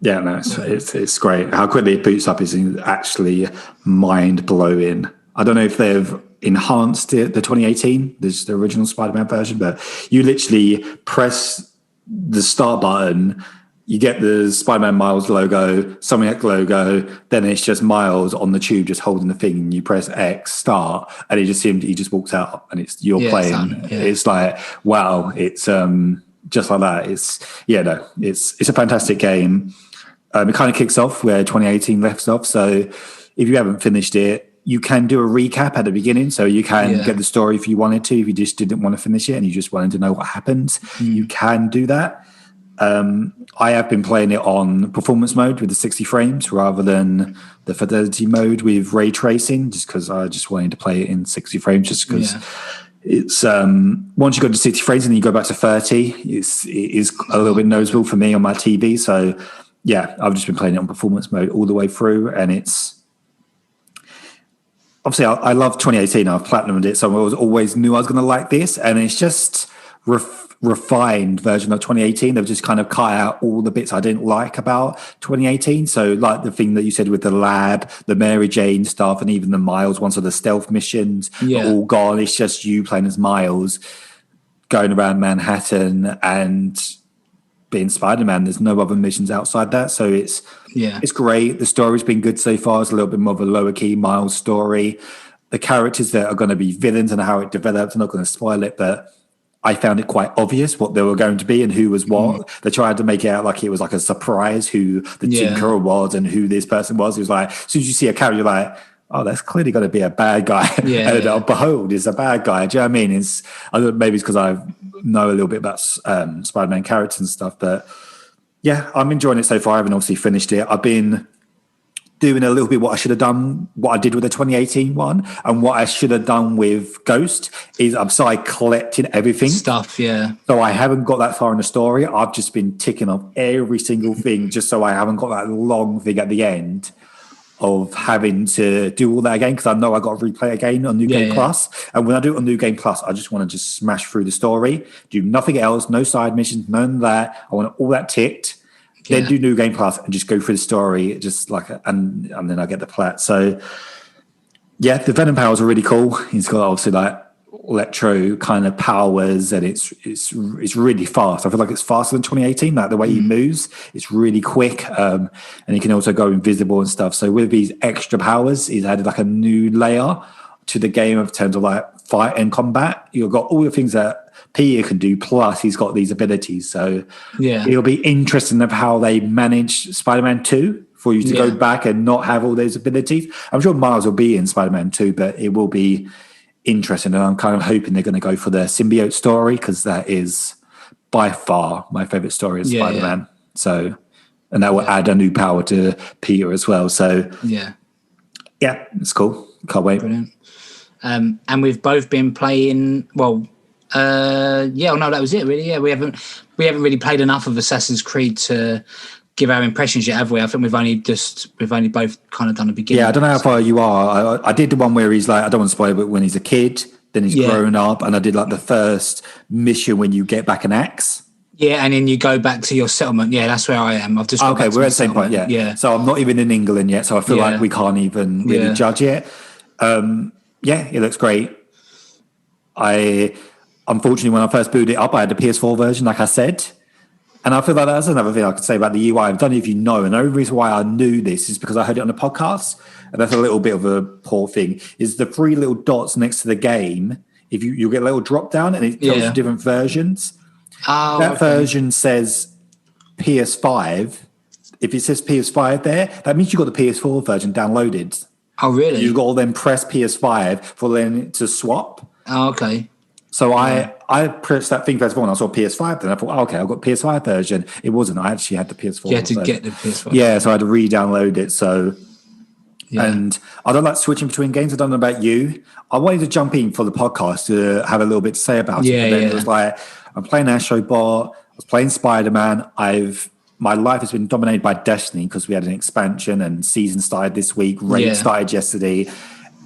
Yeah, no, it's great. How quickly it boots up is actually mind blowing. I don't know if they've enhanced it, the 2018, there's the original Spider-Man version, but you literally press the start button, you get the Spider-Man Miles logo, Somniac logo, then it's just Miles on the tube just holding the thing, and you press X, start, and he just walks out, and you're playing. It's like, wow, it's just like that. It's a fantastic game. It kind of kicks off where 2018 left off, so if you haven't finished it, you can do a recap at the beginning, so you can get the story if you wanted to. If you just didn't want to finish it and you just wanted to know what happens, you can do that. I have been playing it on performance mode with the 60 frames rather than the fidelity mode with ray tracing, just because I just wanted to play it in 60 frames, just because it's once you go to 60 frames and then you go back to 30, it is a little bit noticeable for me on my TV. So yeah, I've just been playing it on performance mode all the way through, and it's obviously I love 2018. I've platinumed it, so I always knew I was going to like this, and it's just refined version of 2018. They've just kind of cut out all the bits I didn't like about 2018. So like the thing that you said with the lab, the Mary Jane stuff, and even the Miles ones of the stealth missions are all gone. It's just you playing as Miles going around Manhattan and being Spider-Man. There's no other missions outside that, so it's great. The story's been good so far. It's a little bit more of a lower key Miles story. The characters that are going to be villains and how it develops, I'm not going to spoil it, but I found it quite obvious what they were going to be and who was what. They tried to make it out like it was like a surprise who the Tinkerer was and who this person was. It was like, as soon as you see a character, you're like, oh, that's clearly going to be a bad guy. And behold, it's a bad guy. Do you know what I mean? Maybe it's because I know a little bit about Spider-Man characters and stuff, but yeah, I'm enjoying it so far. I haven't obviously finished it. I've been doing a little bit what I should have done, what I did with the 2018 one, and what I should have done with Ghost is I'm started collecting everything. Stuff, So I haven't got that far in the story. I've just been ticking off every single thing just so I haven't got that long thing at the end of having to do all that again, because I know I got to replay again on New Game Plus. And when I do it on New Game Plus, I just want to just smash through the story, do nothing else, no side missions, none of that. I want all that ticked. Then do New Game Plus and just go through the story, just like, and then I get the plat. So yeah, the Venom powers are really cool. He's got obviously like electro kind of powers, and it's really fast. I feel like it's faster than 2018. Like the way he moves, it's really quick, and he can also go invisible and stuff. So with these extra powers, he's added like a new layer to the game of terms of like fight and combat. You've got all the things that Peter can do, plus he's got these abilities. So it'll be interesting of how they manage Spider-Man 2 for you to go back and not have all those abilities. I'm sure Miles will be in Spider-Man 2, but it will be interesting, and I'm kind of hoping they're going to go for the symbiote story, because that is by far my favorite story of Spider-Man. So, and that will add a new power to Peter as well. So yeah, it's cool. Can't wait. Brilliant. And we've both been playing. Well, that was it really. Yeah, we haven't really played enough of Assassin's Creed to give our impressions yet, have we? I think we've only both kind of done a beginning. Yeah, I don't know how far you are. I did the one where he's like, I don't want to spoil it, but when he's a kid, then he's grown up, and I did like the first mission when you get back an axe. Yeah, and then you go back to your settlement. Yeah, that's where I am. I've just we're at the same point. Yeah. So I'm not even in England yet, so I feel like we can't even really judge it. It looks great. Unfortunately, when I first booted it up, I had the PS4 version, like I said. And I feel like that's another thing I could say about the UI. I don't know if you know, and the only reason why I knew this is because I heard it on the podcast, and that's a little bit of a poor thing, is the three little dots next to the game. If you get a little drop down, and it tells you different versions. That version says PS5. If it says PS5 there, that means you've got the PS4 version downloaded. Oh, really? You've got to then press PS5 for then to swap. Oh, okay. So I pressed that thing first of all, and I saw PS5. Then I thought, okay, I've got PS5 version. It wasn't. I actually had the PS4. You had to get the PS5. Yeah, so I had to re-download it. So, and I don't like switching between games. I don't know about you. I wanted to jump in for the podcast to have a little bit to say about it. But then it was like, I'm playing Astro Bot. I was playing Spider-Man. My life has been dominated by Destiny because we had an expansion and season started this week. Raid started yesterday.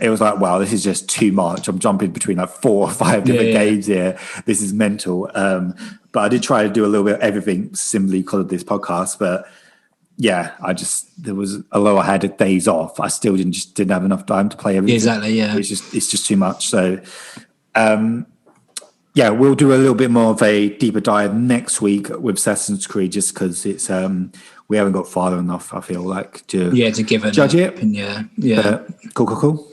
it was like, wow, this is just too much. I'm jumping between like 4 or 5 different games here. This is mental. But I did try to do a little bit of everything similarly because of this podcast. But yeah, there was, although I had days off, I still didn't have enough time to play everything. Exactly, yeah. It's just too much. So, yeah, we'll do a little bit more of a deeper dive next week with Assassin's Creed, just because it's we haven't got far enough, I feel like, to give it judge it. Yeah. Cool.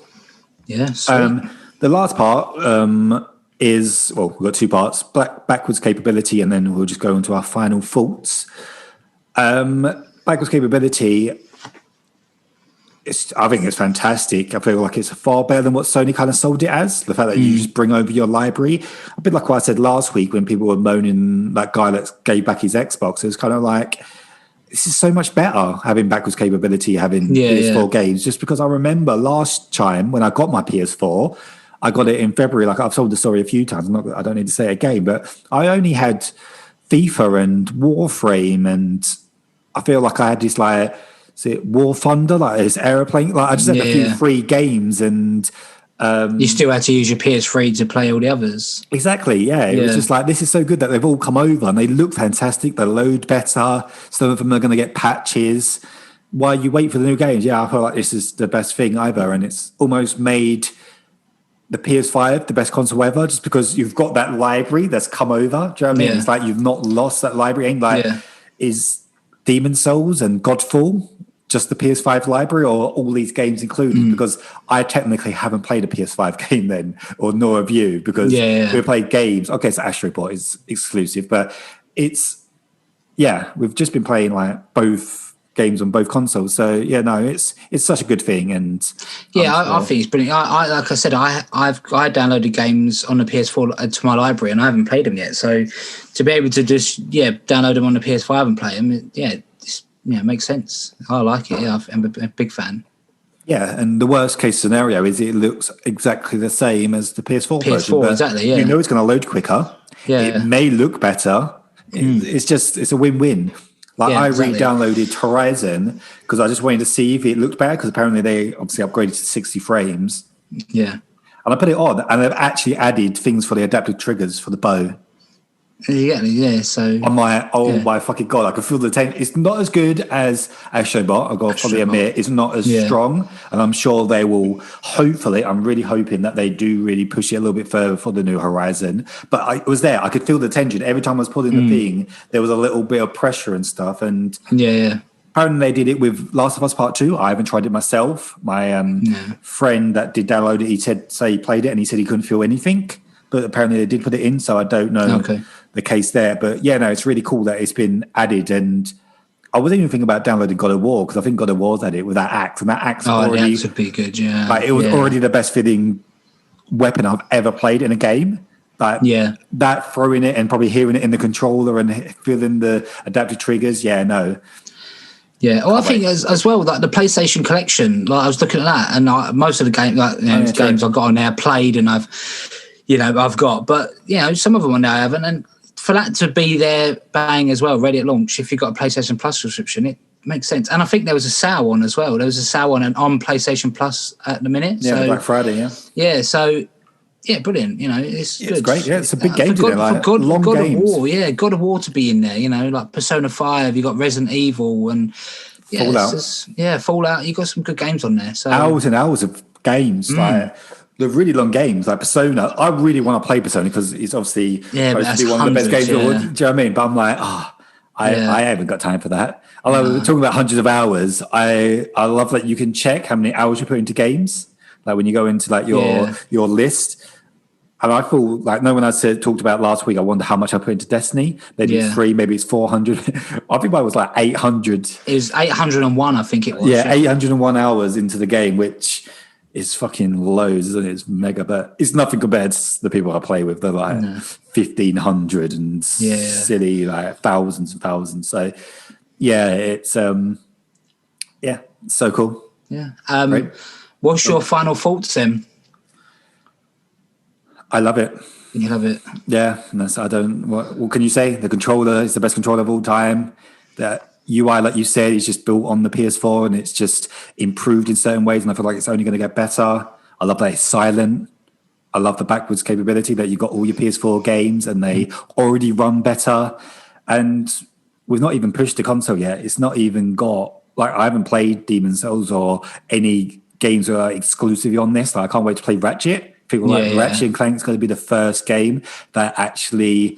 Yeah. Sweet. The last part is, well, we've got 2 parts: backwards capability, and then we'll just go into our final thoughts. Backwards capability, I think it's fantastic. I feel like it's far better than what Sony kind of sold it as. The fact that you just bring over your library, a bit like what I said last week when people were moaning that guy that gave back his Xbox. It was kind of like, this is so much better having backwards capability, having PS4 games. Just because I remember last time when I got my PS4, I got it in February. Like, I've told the story a few times. I don't need to say it again, but I only had FIFA and Warframe, and I feel like I had this like, is it War Thunder, like this aeroplane? Like, I just had a few free games, and you still had to use your PS3 to play all the others. Exactly, yeah. It was just like, this is so good that they've all come over and they look fantastic. They load better. Some of them are going to get patches. While you wait for the new games, I feel like this is the best thing ever, and it's almost made the PS5 the best console ever, just because you've got that library that's come over. Do you know what I mean? It's like you've not lost that library. Ain't like, is Demon Souls and Godfall just the PS5 library, or all these games included? Because I technically haven't played a PS5 game then, or nor have you, because we played games. Okay, so Astro Bot is exclusive, but it's, we've just been playing like both games on both consoles. So it's such a good thing. And I think it's brilliant. I like I said, I downloaded games on the PS4 to my library, and I haven't played them yet. So to be able to just download them on the PS5 and play them, it makes sense. I like it. I'm a big fan. Yeah, and the worst case scenario is it looks exactly the same as the PS4 version. PS4, exactly, yeah. You know it's going to load quicker. Yeah. It may look better. It's a win-win. Like, I re-downloaded Horizon because I just wanted to see if it looked better, because apparently they obviously upgraded to 60 frames. Yeah. And I put it on, and they've actually added things for the adaptive triggers for the bow. So I'm like, my fucking God, I can feel the tension. It's not as good as Astrobot, I've got to probably admit. It's not as strong, and I'm sure they will, hopefully, I'm really hoping that they do really push it a little bit further for the new Horizon. But it was there. I could feel the tension. Every time I was pulling the thing, there was a little bit of pressure and stuff. And apparently they did it with Last of Us Part 2. I haven't tried it myself. My friend that did download it, he he played it, and he said he couldn't feel anything. But apparently they did put it in, so I don't know the case there. But it's really cool that it's been added. And I wasn't even thinking about downloading God of War, because I think God of War's had it with that axe, and that axe already, the axe would be good. Like, it was already the best fitting weapon I've ever played in a game. Like, that, throwing it and probably hearing it in the controller and feeling the adaptive triggers. I think as well, like the PlayStation Collection, like I was looking at that, and most of the games I've got on there played, and I've got, but some of them on there I haven't, and for that to be there bang as well, ready at launch, if you've got a PlayStation Plus subscription, it makes sense. And I think there was a sale on as well. There was a sale on PlayStation Plus at the minute. Black Friday, so brilliant. It's good. It's great. It's a big game for long God games. of War, God of War to be in there. Like Persona 5, you got Resident Evil, and Fallout. Fallout. You got some good games on there. So hours and hours of games, like the really long games, like Persona. I really want to play Persona because it's obviously supposed to be one of the best games. Do you know what I mean? But I'm like, I haven't got time for that. Although we're talking about hundreds of hours, I love that you can check how many hours you put into games. Like when you go into like your list. And I feel like, when I talked about last week, I wonder how much I put into Destiny. Maybe it's 3, maybe it's 400. I think mine was like 800. It was 801, I think it was. 801 hours into the game, which is fucking loads, isn't it? It's mega, but it's nothing compared to the people I play with. They're like 1,500 and silly, like thousands and thousands. So it's so cool. What's your final thoughts then? I love it. You love it. Yeah. What can you say? The controller is the best controller of all time. That UI, like you said, is just built on the PS4, and it's just improved in certain ways, and I feel like it's only going to get better. I love that it's silent. I love the backwards capability that you got all your PS4 games and they already run better. And we've not even pushed the console yet. It's not even got, like, I haven't played Demon's Souls or any games that are exclusively on this. Like, I can't wait to play Ratchet. People like Ratchet and Clank's going to be the first game that actually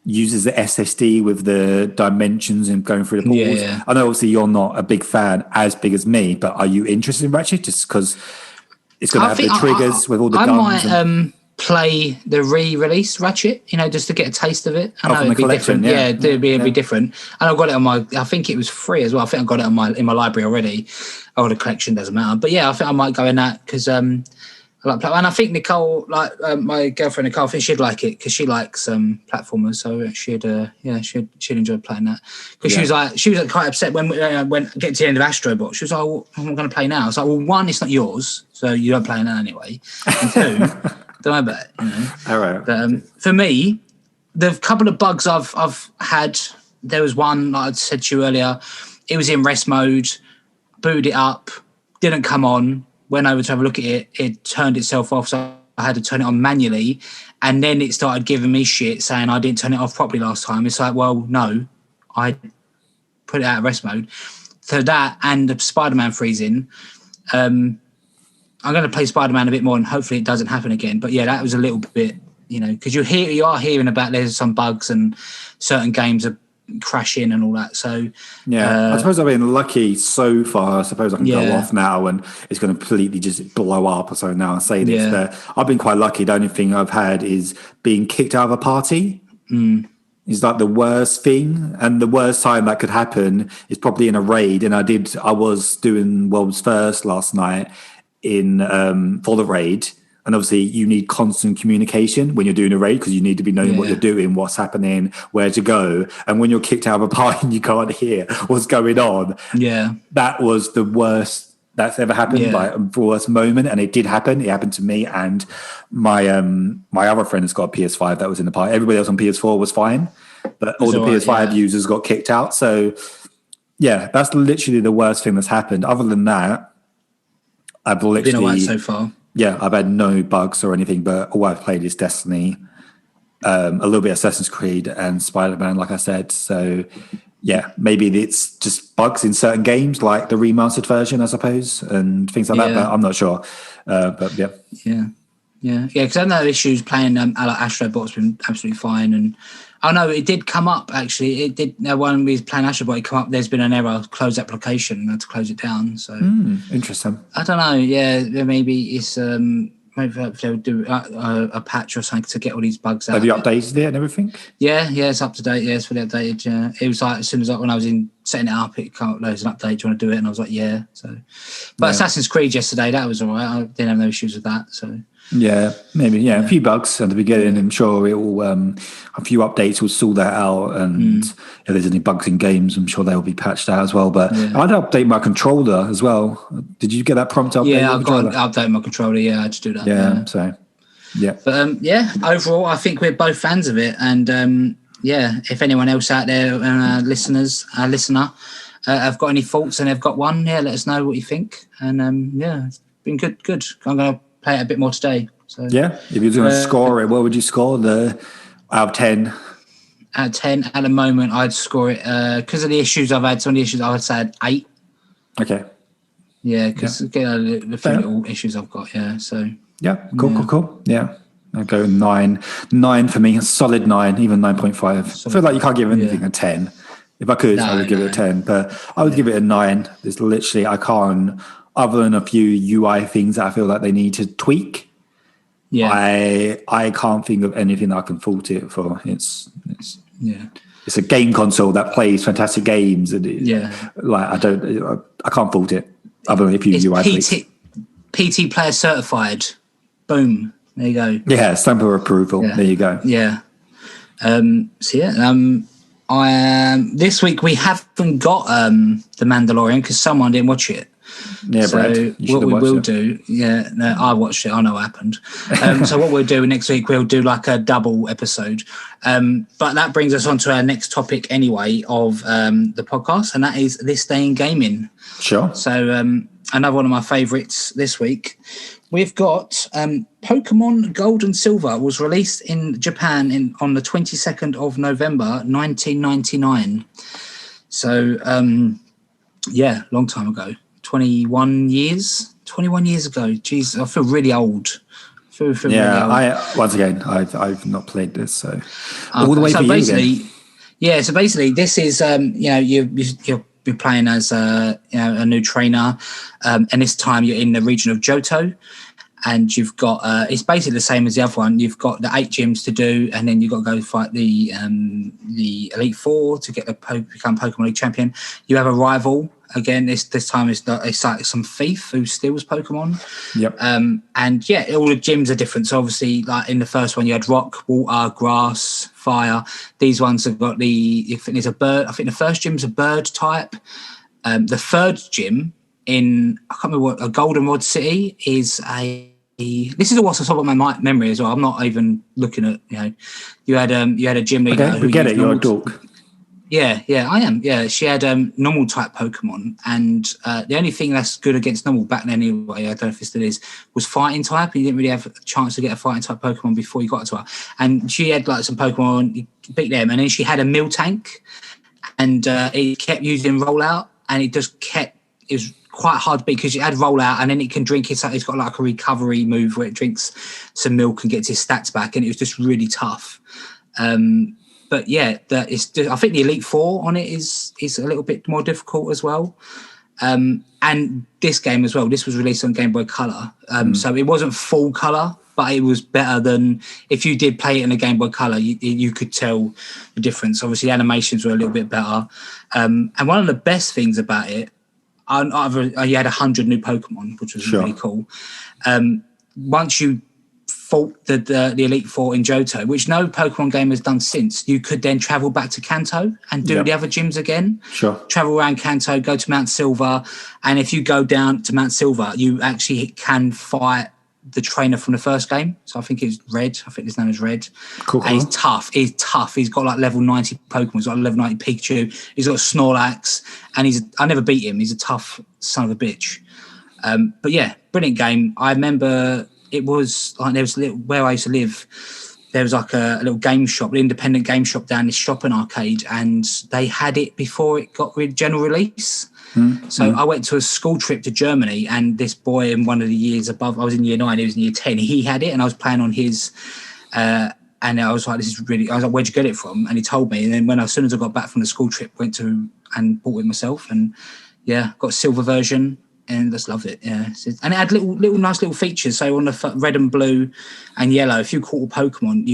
uses the SSD with the dimensions and going through the portals. Yeah. I know obviously you're not a big fan, as big as me, but are you interested in Ratchet just because it's going to have the triggers with all the guns? I might play the re-release Ratchet, just to get a taste of it. I know it'd be different. Yeah, it'd be different. And I've got it on I think it was free as well. I think I got it in my library already. Or the collection, doesn't matter. But yeah, I think I might go in that because I like play. And I think Nicole, like my girlfriend Nicole, I think she'd like it because she likes platformers. So she'd enjoy playing that. Because she was quite upset when get to the end of Astro Bot. She was like, well, I'm going to play now. It's like, well, one, it's not yours, so you don't play now anyway. And two, don't worry about it. All right. But for me, the couple of bugs I've had, there was one, like I said to you earlier, it was in rest mode, booted it up, didn't come on. Went over to have a look at it, it turned itself off, so I had to turn it on manually, and then it started giving me shit saying I didn't turn it off properly last time. It's like, well, no, I put it out of rest mode. So that and the Spider-Man freezing, I'm going to play Spider-Man a bit more, and hopefully it doesn't happen again. But yeah, that was a little bit, because you are hearing about there's some bugs and certain games are crashing and all that. So yeah, I suppose I've been lucky so far. I suppose I can go off now and it's going to completely just blow up. So now I say this, but I've been quite lucky. The only thing I've had is being kicked out of a party. Is like the worst thing, and the worst time that could happen is probably in a raid. And I was doing World's First last night in for the raid. And obviously, you need constant communication when you're doing a raid because you need to be knowing what you're doing, what's happening, where to go. And when you're kicked out of a party and you can't hear what's going on, that was the worst that's ever happened. Like the worst moment, and it did happen. It happened to me and my other friend has got a PS5 that was in the party. Everybody else on PS4 was fine, but all the PS5 users got kicked out. So yeah, that's literally the worst thing that's happened. Other than that, I've literally been alright so far. Yeah, I've had no bugs or anything, but all I've played is Destiny, a little bit of Assassin's Creed and Spider-Man, like I said. So, yeah, maybe it's just bugs in certain games, like the remastered version, I suppose, and things like that, but I'm not sure. But, yeah. Yeah, because I know issues playing Astro Bot's been absolutely fine. And I know it did come up, actually. It did, when we was playing Astro Bot, it come up, there's been an error, close application, and had to close it down. So interesting. I don't know, maybe it's, maybe they'll do a patch or something to get all these bugs out. Have you updated it and everything? Yeah, it's up to date, it's fully updated, yeah. It was like, as soon as when I was setting it up, it came up, there's an update, do you want to do it? And I was like, yeah. So, but Assassin's Creed yesterday, that was all right. I didn't have no issues with that, so... Yeah, maybe. Yeah, a few bugs at the beginning. I'm sure it will. A few updates will sort that out, and if there's any bugs in games, I'm sure they will be patched out as well. But I'd update my controller as well. Did you get that prompt update? Yeah, I've got to update my controller. Yeah, I had to do that. Yeah. So, yeah. But overall, I think we're both fans of it, and if anyone else out there, listener, have got any thoughts and have got one, let us know what you think. And it's been good. I'm gonna play it a bit more today. So if you're going to score it, what would you score out of 10? Out of 10 at the moment, I'd score it because of the issues I've had. Some of the issues I would say 8. Okay. Yeah, because the few little issues I've got. Yeah, so cool. Yeah, I'll go 9. 9 for me, a solid 9, even 9.5. I feel like you can't give anything a 10. If I could, I would give it a 10, but I would give it a 9. There's literally I can't. Other than a few UI things that I feel like they need to tweak, I can't think of anything that I can fault it for. It's a game console that plays fantastic games, and I can't fault it. Other than a few UI tweaks. PT Player Certified. Boom. There you go. Yeah, stamp of approval. Yeah. There you go. Yeah. This week we haven't got The Mandalorian because someone didn't watch it. Yeah, so Brad, what we will do, I watched it. I know what happened. So what we'll do next week, we'll do like a double episode. But that brings us on to our next topic anyway of the podcast, and that is this day in gaming. Sure. So another one of my favourites this week. We've got Pokemon Gold and Silver was released in Japan on the 22nd of November, 1999. So, long time ago. 21 years ago. Jeez, I feel really old. Really old. Once again, I've not played this, so all the way for you again. Yeah, so basically this is, you're playing as a new trainer, and this time you're in the region of Johto, and you've got it's basically the same as the other one. You've got the 8 gyms to do, and then you've got to go fight the Elite Four to get become Pokemon League champion. You have a rival again. This time it's like some thief who steals Pokemon. Yep. And all the gyms are different. So obviously, like in the first one, you had rock, water, grass, fire. These ones have got there's a bird. I think the first gym's a bird type. The third gym in, I can't remember what, a Goldenrod City is this is all what's on top of my memory as well. I'm not even looking at, you had a gym leader. Okay, we get it. You're a dork. Yeah, I am. Yeah, she had normal type Pokemon, and the only thing that's good against normal back then anyway, I don't know if it still is, was fighting type. You didn't really have a chance to get a fighting type Pokemon before you got to her. And she had like some Pokemon, you beat them, and then she had a Miltank, and it kept using Rollout, and it was quite hard to beat because you had Rollout, and then it can drink it's got like a recovery move where it drinks some milk and gets his stats back, and it was just really tough. But yeah, I think the Elite Four on it is a little bit more difficult as well. And this game as well, this was released on Game Boy Color. So it wasn't full color, but it was better than if you did play it in a Game Boy Color, you could tell the difference. Obviously, the animations were a little bit better. And one of the best things about it, you had 100 new Pokemon, which was really cool. Once you fought the Elite Four in Johto, which no Pokemon game has done since, you could then travel back to Kanto and do the other gyms again. Sure. Travel around Kanto, go to Mount Silver, and if you go down to Mount Silver, you actually can fight the trainer from the first game. So I think it's Red. I think his name is Red. Cool. And he's tough. He's got like level 90 Pokemon. He's got level 90 Pikachu. He's got a Snorlax, and I never beat him. He's a tough son of a bitch. But yeah, brilliant game. I remember it was like where I used to live, there was like a little game shop, an independent game shop down this shopping arcade, and they had it before it got general release. So I went to a school trip to Germany, and this boy in one of the years above, I was in year 9, he was in year 10, he had it, and I was playing on his, and I was like, I was like, where'd you get it from? And he told me, and then as soon as I got back from the school trip, went to and bought it myself, and got a silver version, and just loved it. Yeah, and it had little nice little features. So on the red and blue and yellow, if you caught a Pokemon,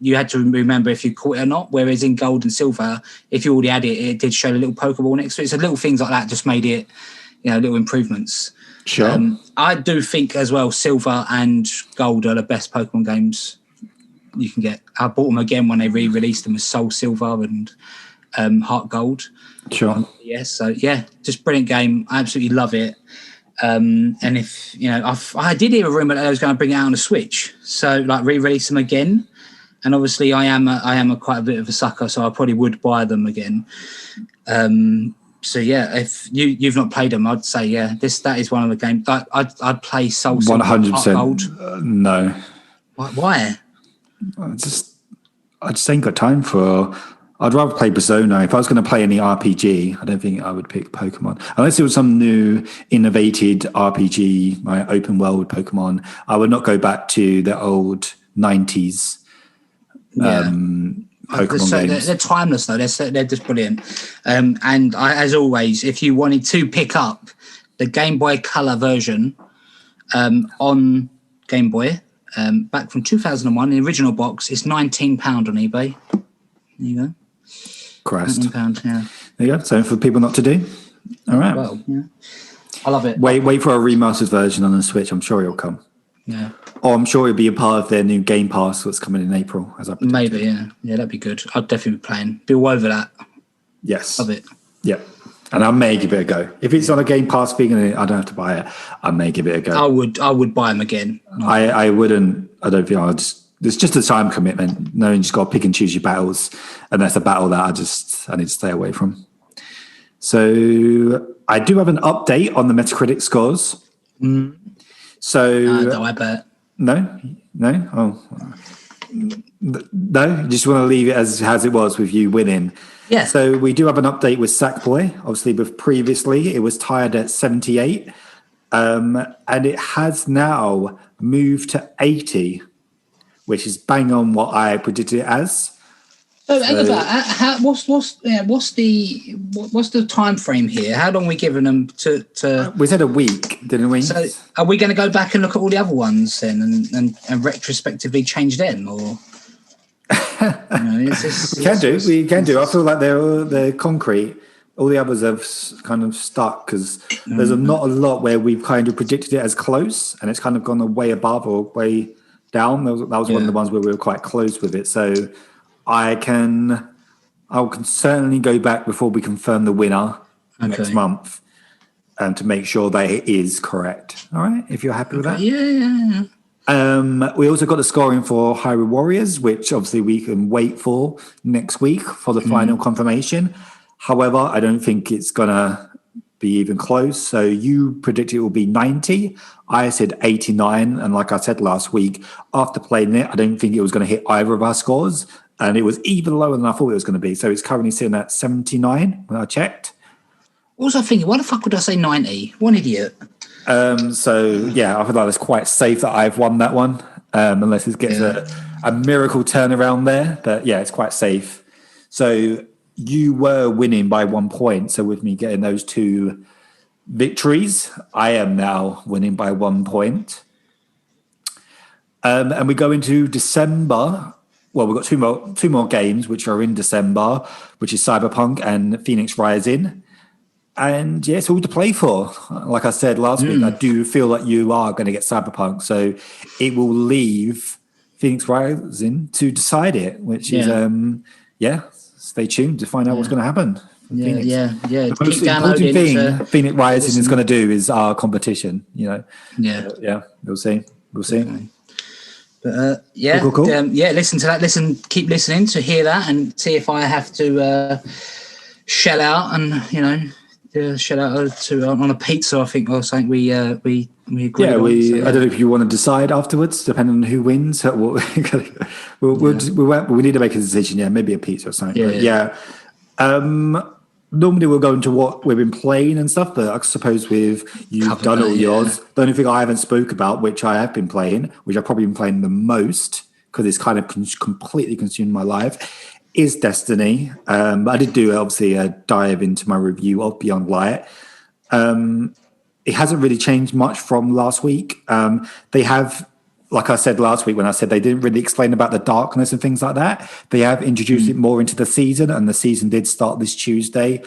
you had to remember if you caught it or not. Whereas in Gold and Silver, if you already had it, it did show a little Pokeball next to it. So little things like that just made it, little improvements. Sure. I do think as well, Silver and Gold are the best Pokemon games you can get. I bought them again when they re-released them as Soul Silver and Heart Gold. Sure. Just brilliant game. I absolutely love it. And if I did hear a rumor that I was going to bring it out on the Switch, so like re-release them again. And obviously, I am quite a bit of a sucker, so I probably would buy them again. If you've not played them, I'd say that is one of the games. I'd play Soul Silver, 100%. No. Why? I just ain't got time for. I'd rather play Persona. If I was going to play any RPG, I don't think I would pick Pokemon. Unless it was some new, innovated RPG, my open world Pokemon, I would not go back to the old 90s Pokemon games. They're timeless, though. They're just brilliant. And as always, if you wanted to pick up the Game Boy Color version on Game Boy, back from 2001, the original box, it's £19 on eBay. There you go. Christ. £19, yeah. There you go. So for people not to do. All right. Well, yeah. I love it. Wait for a remastered version on the Switch. I'm sure it'll come. Yeah. Or I'm sure it'll be a part of their new Game Pass that's coming in April. Maybe, yeah. Yeah, that'd be good. I'd definitely be playing. Be all over that. Yes. Love it. Yeah. And I may give it a go. If it's on a Game Pass thing and I don't have to buy it, I may give it a go. I would buy them again. I wouldn't. I don't think I'll just. It's just a time commitment. No, you just got to pick and choose your battles, and that's a battle that I need to stay away from. So I do have an update on the Metacritic scores. So no, I bet. No. Oh, no. Just want to leave it as it was with you winning. Yeah. So we do have an update with Sackboy. Obviously, with previously it was tied at 78, and it has now moved to 80, which is bang on what I predicted it as. So, what's the time frame here? How long are we giving them to? We said a week, didn't we? So, are we going to go back and look at all the other ones then, and retrospectively change them, or? We can do. I feel like they're concrete. All the others have kind of stuck because there's not a lot where we've kind of predicted it as close, and it's kind of gone way above or way down. That was one of the ones where we were quite close with it. So I can certainly go back before we confirm the winner next month, to make sure that it is correct. All right, if you're happy with that. Yeah. We also got the scoring for Hyrule Warriors, which obviously we can wait for next week for the final confirmation. However, I don't think it's going to be even close. So you predicted it will be 90. I said 89. And like I said last week, after playing it, I don't think it was going to hit either of our scores. And it was even lower than I thought it was going to be. So it's currently sitting at 79 when I checked. What was I thinking? Why the fuck would I say 90? One idiot. So yeah, I feel like it's quite safe that I've won that one, unless it gets a miracle turnaround there. But yeah, it's quite safe. So you were winning by 1 point. So with me getting those 2 victories, I am now winning by 1 point. And we go into December. Well, we've got two more games which are in December, which is Cyberpunk and Phoenix Rising. And yeah, it's all to play for. Like I said last week, I do feel like you are going to get Cyberpunk. So it will leave Phoenix Rising to decide it, which is, stay tuned to find out what's going to happen. Yeah. The most important thing Phoenix Rising is going to do is our competition, Yeah, we'll see. Okay. But cool. Listen to that. Keep listening to hear that and see if I have to shell out and, shell out to on a pizza, I think, or something. We agreed on. I don't know if you want to decide afterwards, depending on who wins. We need to make a decision. Yeah, maybe a pizza or something. Normally we'll go into what we've been playing and stuff, but I suppose you've done all yours. The only thing I haven't spoke about, which I have been playing, which I've probably been playing the most because it's kind of completely consumed my life, is Destiny. I did do obviously a dive into my review of Beyond Light. It hasn't really changed much from last week. They have, like I said last week when I said they didn't really explain about the darkness and things like that, they have introduced it more into the season, and the season did start this Tuesday,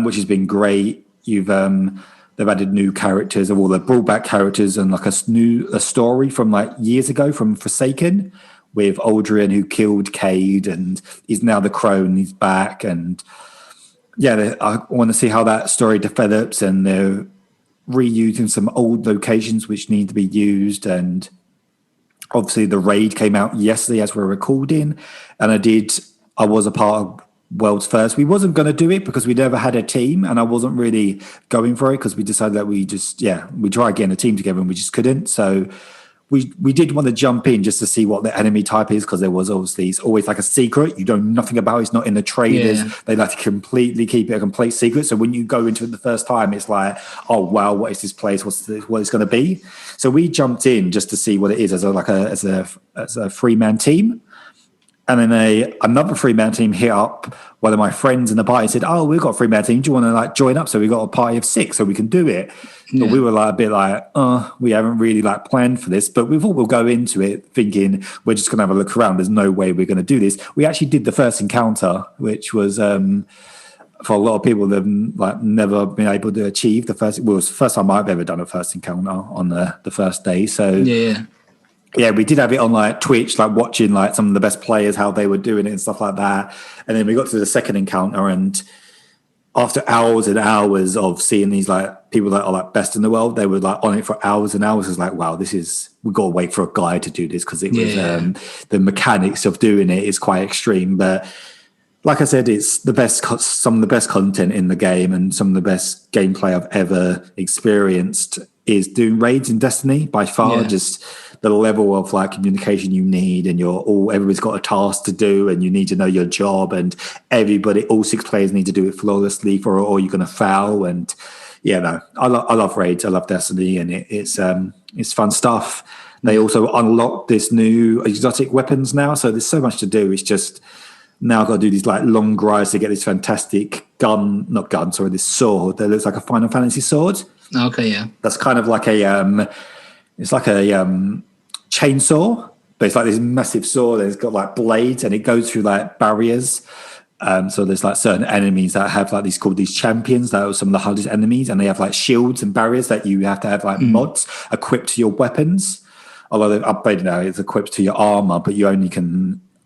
which has been great. They've added new characters of all the brought-back characters and like a story from like years ago from Forsaken, with Aldrin who killed Cade and he's now the Crone, he's back. And yeah, I want to see how that story develops, and they're reusing some old locations which need to be used. And obviously the raid came out yesterday as we're recording, and I was a part of World's First. We wasn't going to do it because we never had a team, and I wasn't really going for it because we decided that we try getting a team together and we just couldn't. So we did want to jump in just to see what the enemy type is, because there was obviously, it's always like a secret. You know nothing about it. It's not in the trailers. Yeah. They like to completely keep it a complete secret. So when you go into it the first time, it's like, oh, wow, what is this place? What it's going to be? So we jumped in just to see what it is as a 3-man team. And then another 3-man team hit up one of my friends in the party and said, oh, we've got a 3-man team. Do you want to like join up? So we got a party of 6 so we can do it. Yeah. But we were like a bit like, we haven't really like planned for this. But we thought we'll go into it thinking we're just going to have a look around. There's no way we're going to do this. We actually did the first encounter, which was for a lot of people that have like never been able to achieve the first. Well, it was the first time I've ever done a first encounter on the first day. So yeah, we did have it on like Twitch, like watching like some of the best players, how they were doing it and stuff like that. And then we got to the second encounter, and after hours and hours of seeing these like people that are like best in the world, they were like on it for hours and hours. It was like, wow, we've got to wait for a guy to do this, because it was the mechanics of doing it is quite extreme. But like I said, it's the best, some of the best content in the game, and some of the best gameplay I've ever experienced is doing raids in Destiny by far. Just the level of like communication you need, and everybody's got a task to do, and you need to know your job, and all 6 players need to do it flawlessly, or you're going to foul. And I love raids. I love Destiny, and it's fun stuff. They also unlock this new exotic weapons now, so there's so much to do. It's just now I've got to do these like long grides to get this fantastic this sword that looks like a Final Fantasy sword. Okay, yeah. That's kind of like it's like a chainsaw, but it's like this massive sword, and it's got like blades, and it goes through like barriers. So there's like certain enemies that have like these champions that are some of the hardest enemies, and they have like shields and barriers that you have to have like mods equipped to your weapons. Although they've upgraded now, it's equipped to your armor, but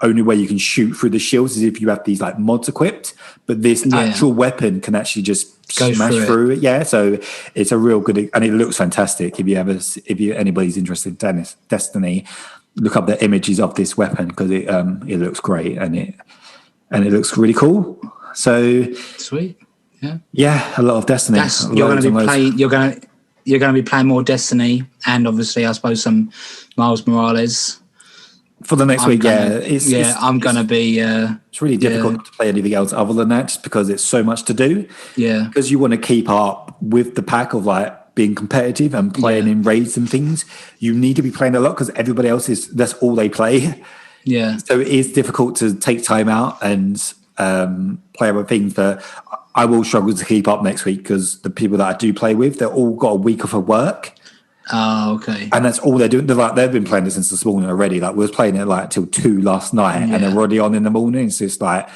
only way you can shoot through the shields is if you have these like mods equipped. But this actual weapon can actually just smash through it. Yeah, so it's a real good, and it looks fantastic. If anybody's interested in Destiny, look up the images of this weapon, because it looks great, and it looks really cool. So sweet, a lot of Destiny. You're going to be playing more Destiny, and obviously, I suppose some Miles Morales. For the next week, I'm going to be... it's really difficult to play anything else other than that, just because it's so much to do. Yeah. Because you want to keep up with the pack of like being competitive and playing in raids and things. You need to be playing a lot, because everybody else that's all they play. Yeah. So it is difficult to take time out and play other things. But I will struggle to keep up next week, because the people that I do play with, they're all got a week off of work. Oh, okay. And that's all they're doing. They've been playing this since this morning already. Like, we was playing it like till 2 last night, and they're already on in the morning. So it's like,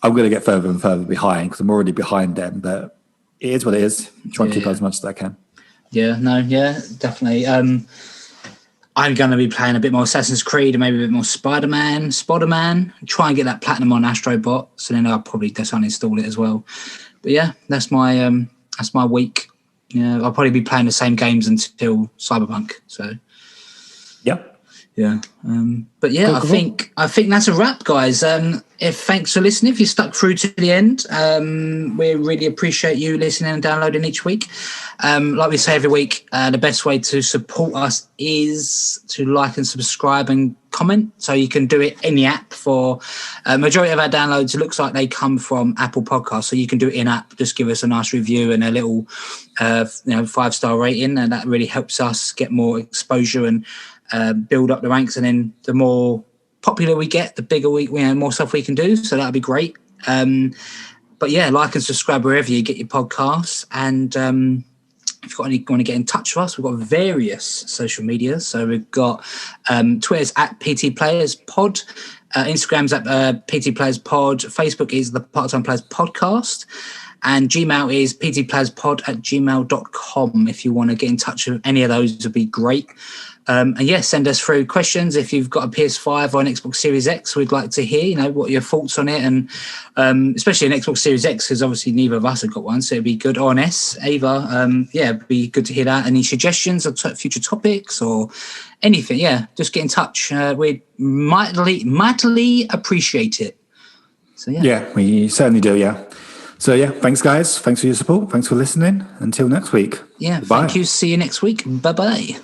I'm going to get further and further behind, because I'm already behind them. But it is what it is. Try and keep as much as I can. Yeah, definitely. I'm going to be playing a bit more Assassin's Creed and maybe a bit more Spider-Man. Try and get that platinum on Astro bot, so then I'll probably just uninstall it as well. But that's my week. Yeah, I'll probably be playing the same games until Cyberpunk. So, yeah. But cool. I think that's a wrap, guys. Thanks for listening. If you stuck through to the end, we really appreciate you listening and downloading each week. Like we say every week, the best way to support us is to like and subscribe and comment. So you can do it in the app. For majority of our downloads, it looks like they come from Apple Podcasts. So you can do it in app. Just give us a nice review and a little 5-star rating, and that really helps us get more exposure and build up the ranks. And then the more popular we get, the bigger more stuff we can do. So that'd be great. But like and subscribe wherever you get your podcasts. And if you've got any, want to get in touch with us, we've got various social media. So we've got Twitter's at PTPlayerspod, Instagram's at PTPlayerspod, Facebook is the Part-Time Players Podcast, and Gmail is ptplayerspod@gmail.com. If you want to get in touch with any of those, would be great. And send us through questions. If you've got a PS5 or an Xbox Series X, we'd like to hear, what your thoughts on it, and especially an Xbox Series X, because obviously neither of us have got one, so it'd be good, or an S either. It'd be good to hear that. Any suggestions of future topics or anything? Just get in touch. We'd mightily appreciate it. So we certainly do. So thanks guys. Thanks for your support. Thanks for listening. Until next week. Thank you. See you next week. Bye-bye.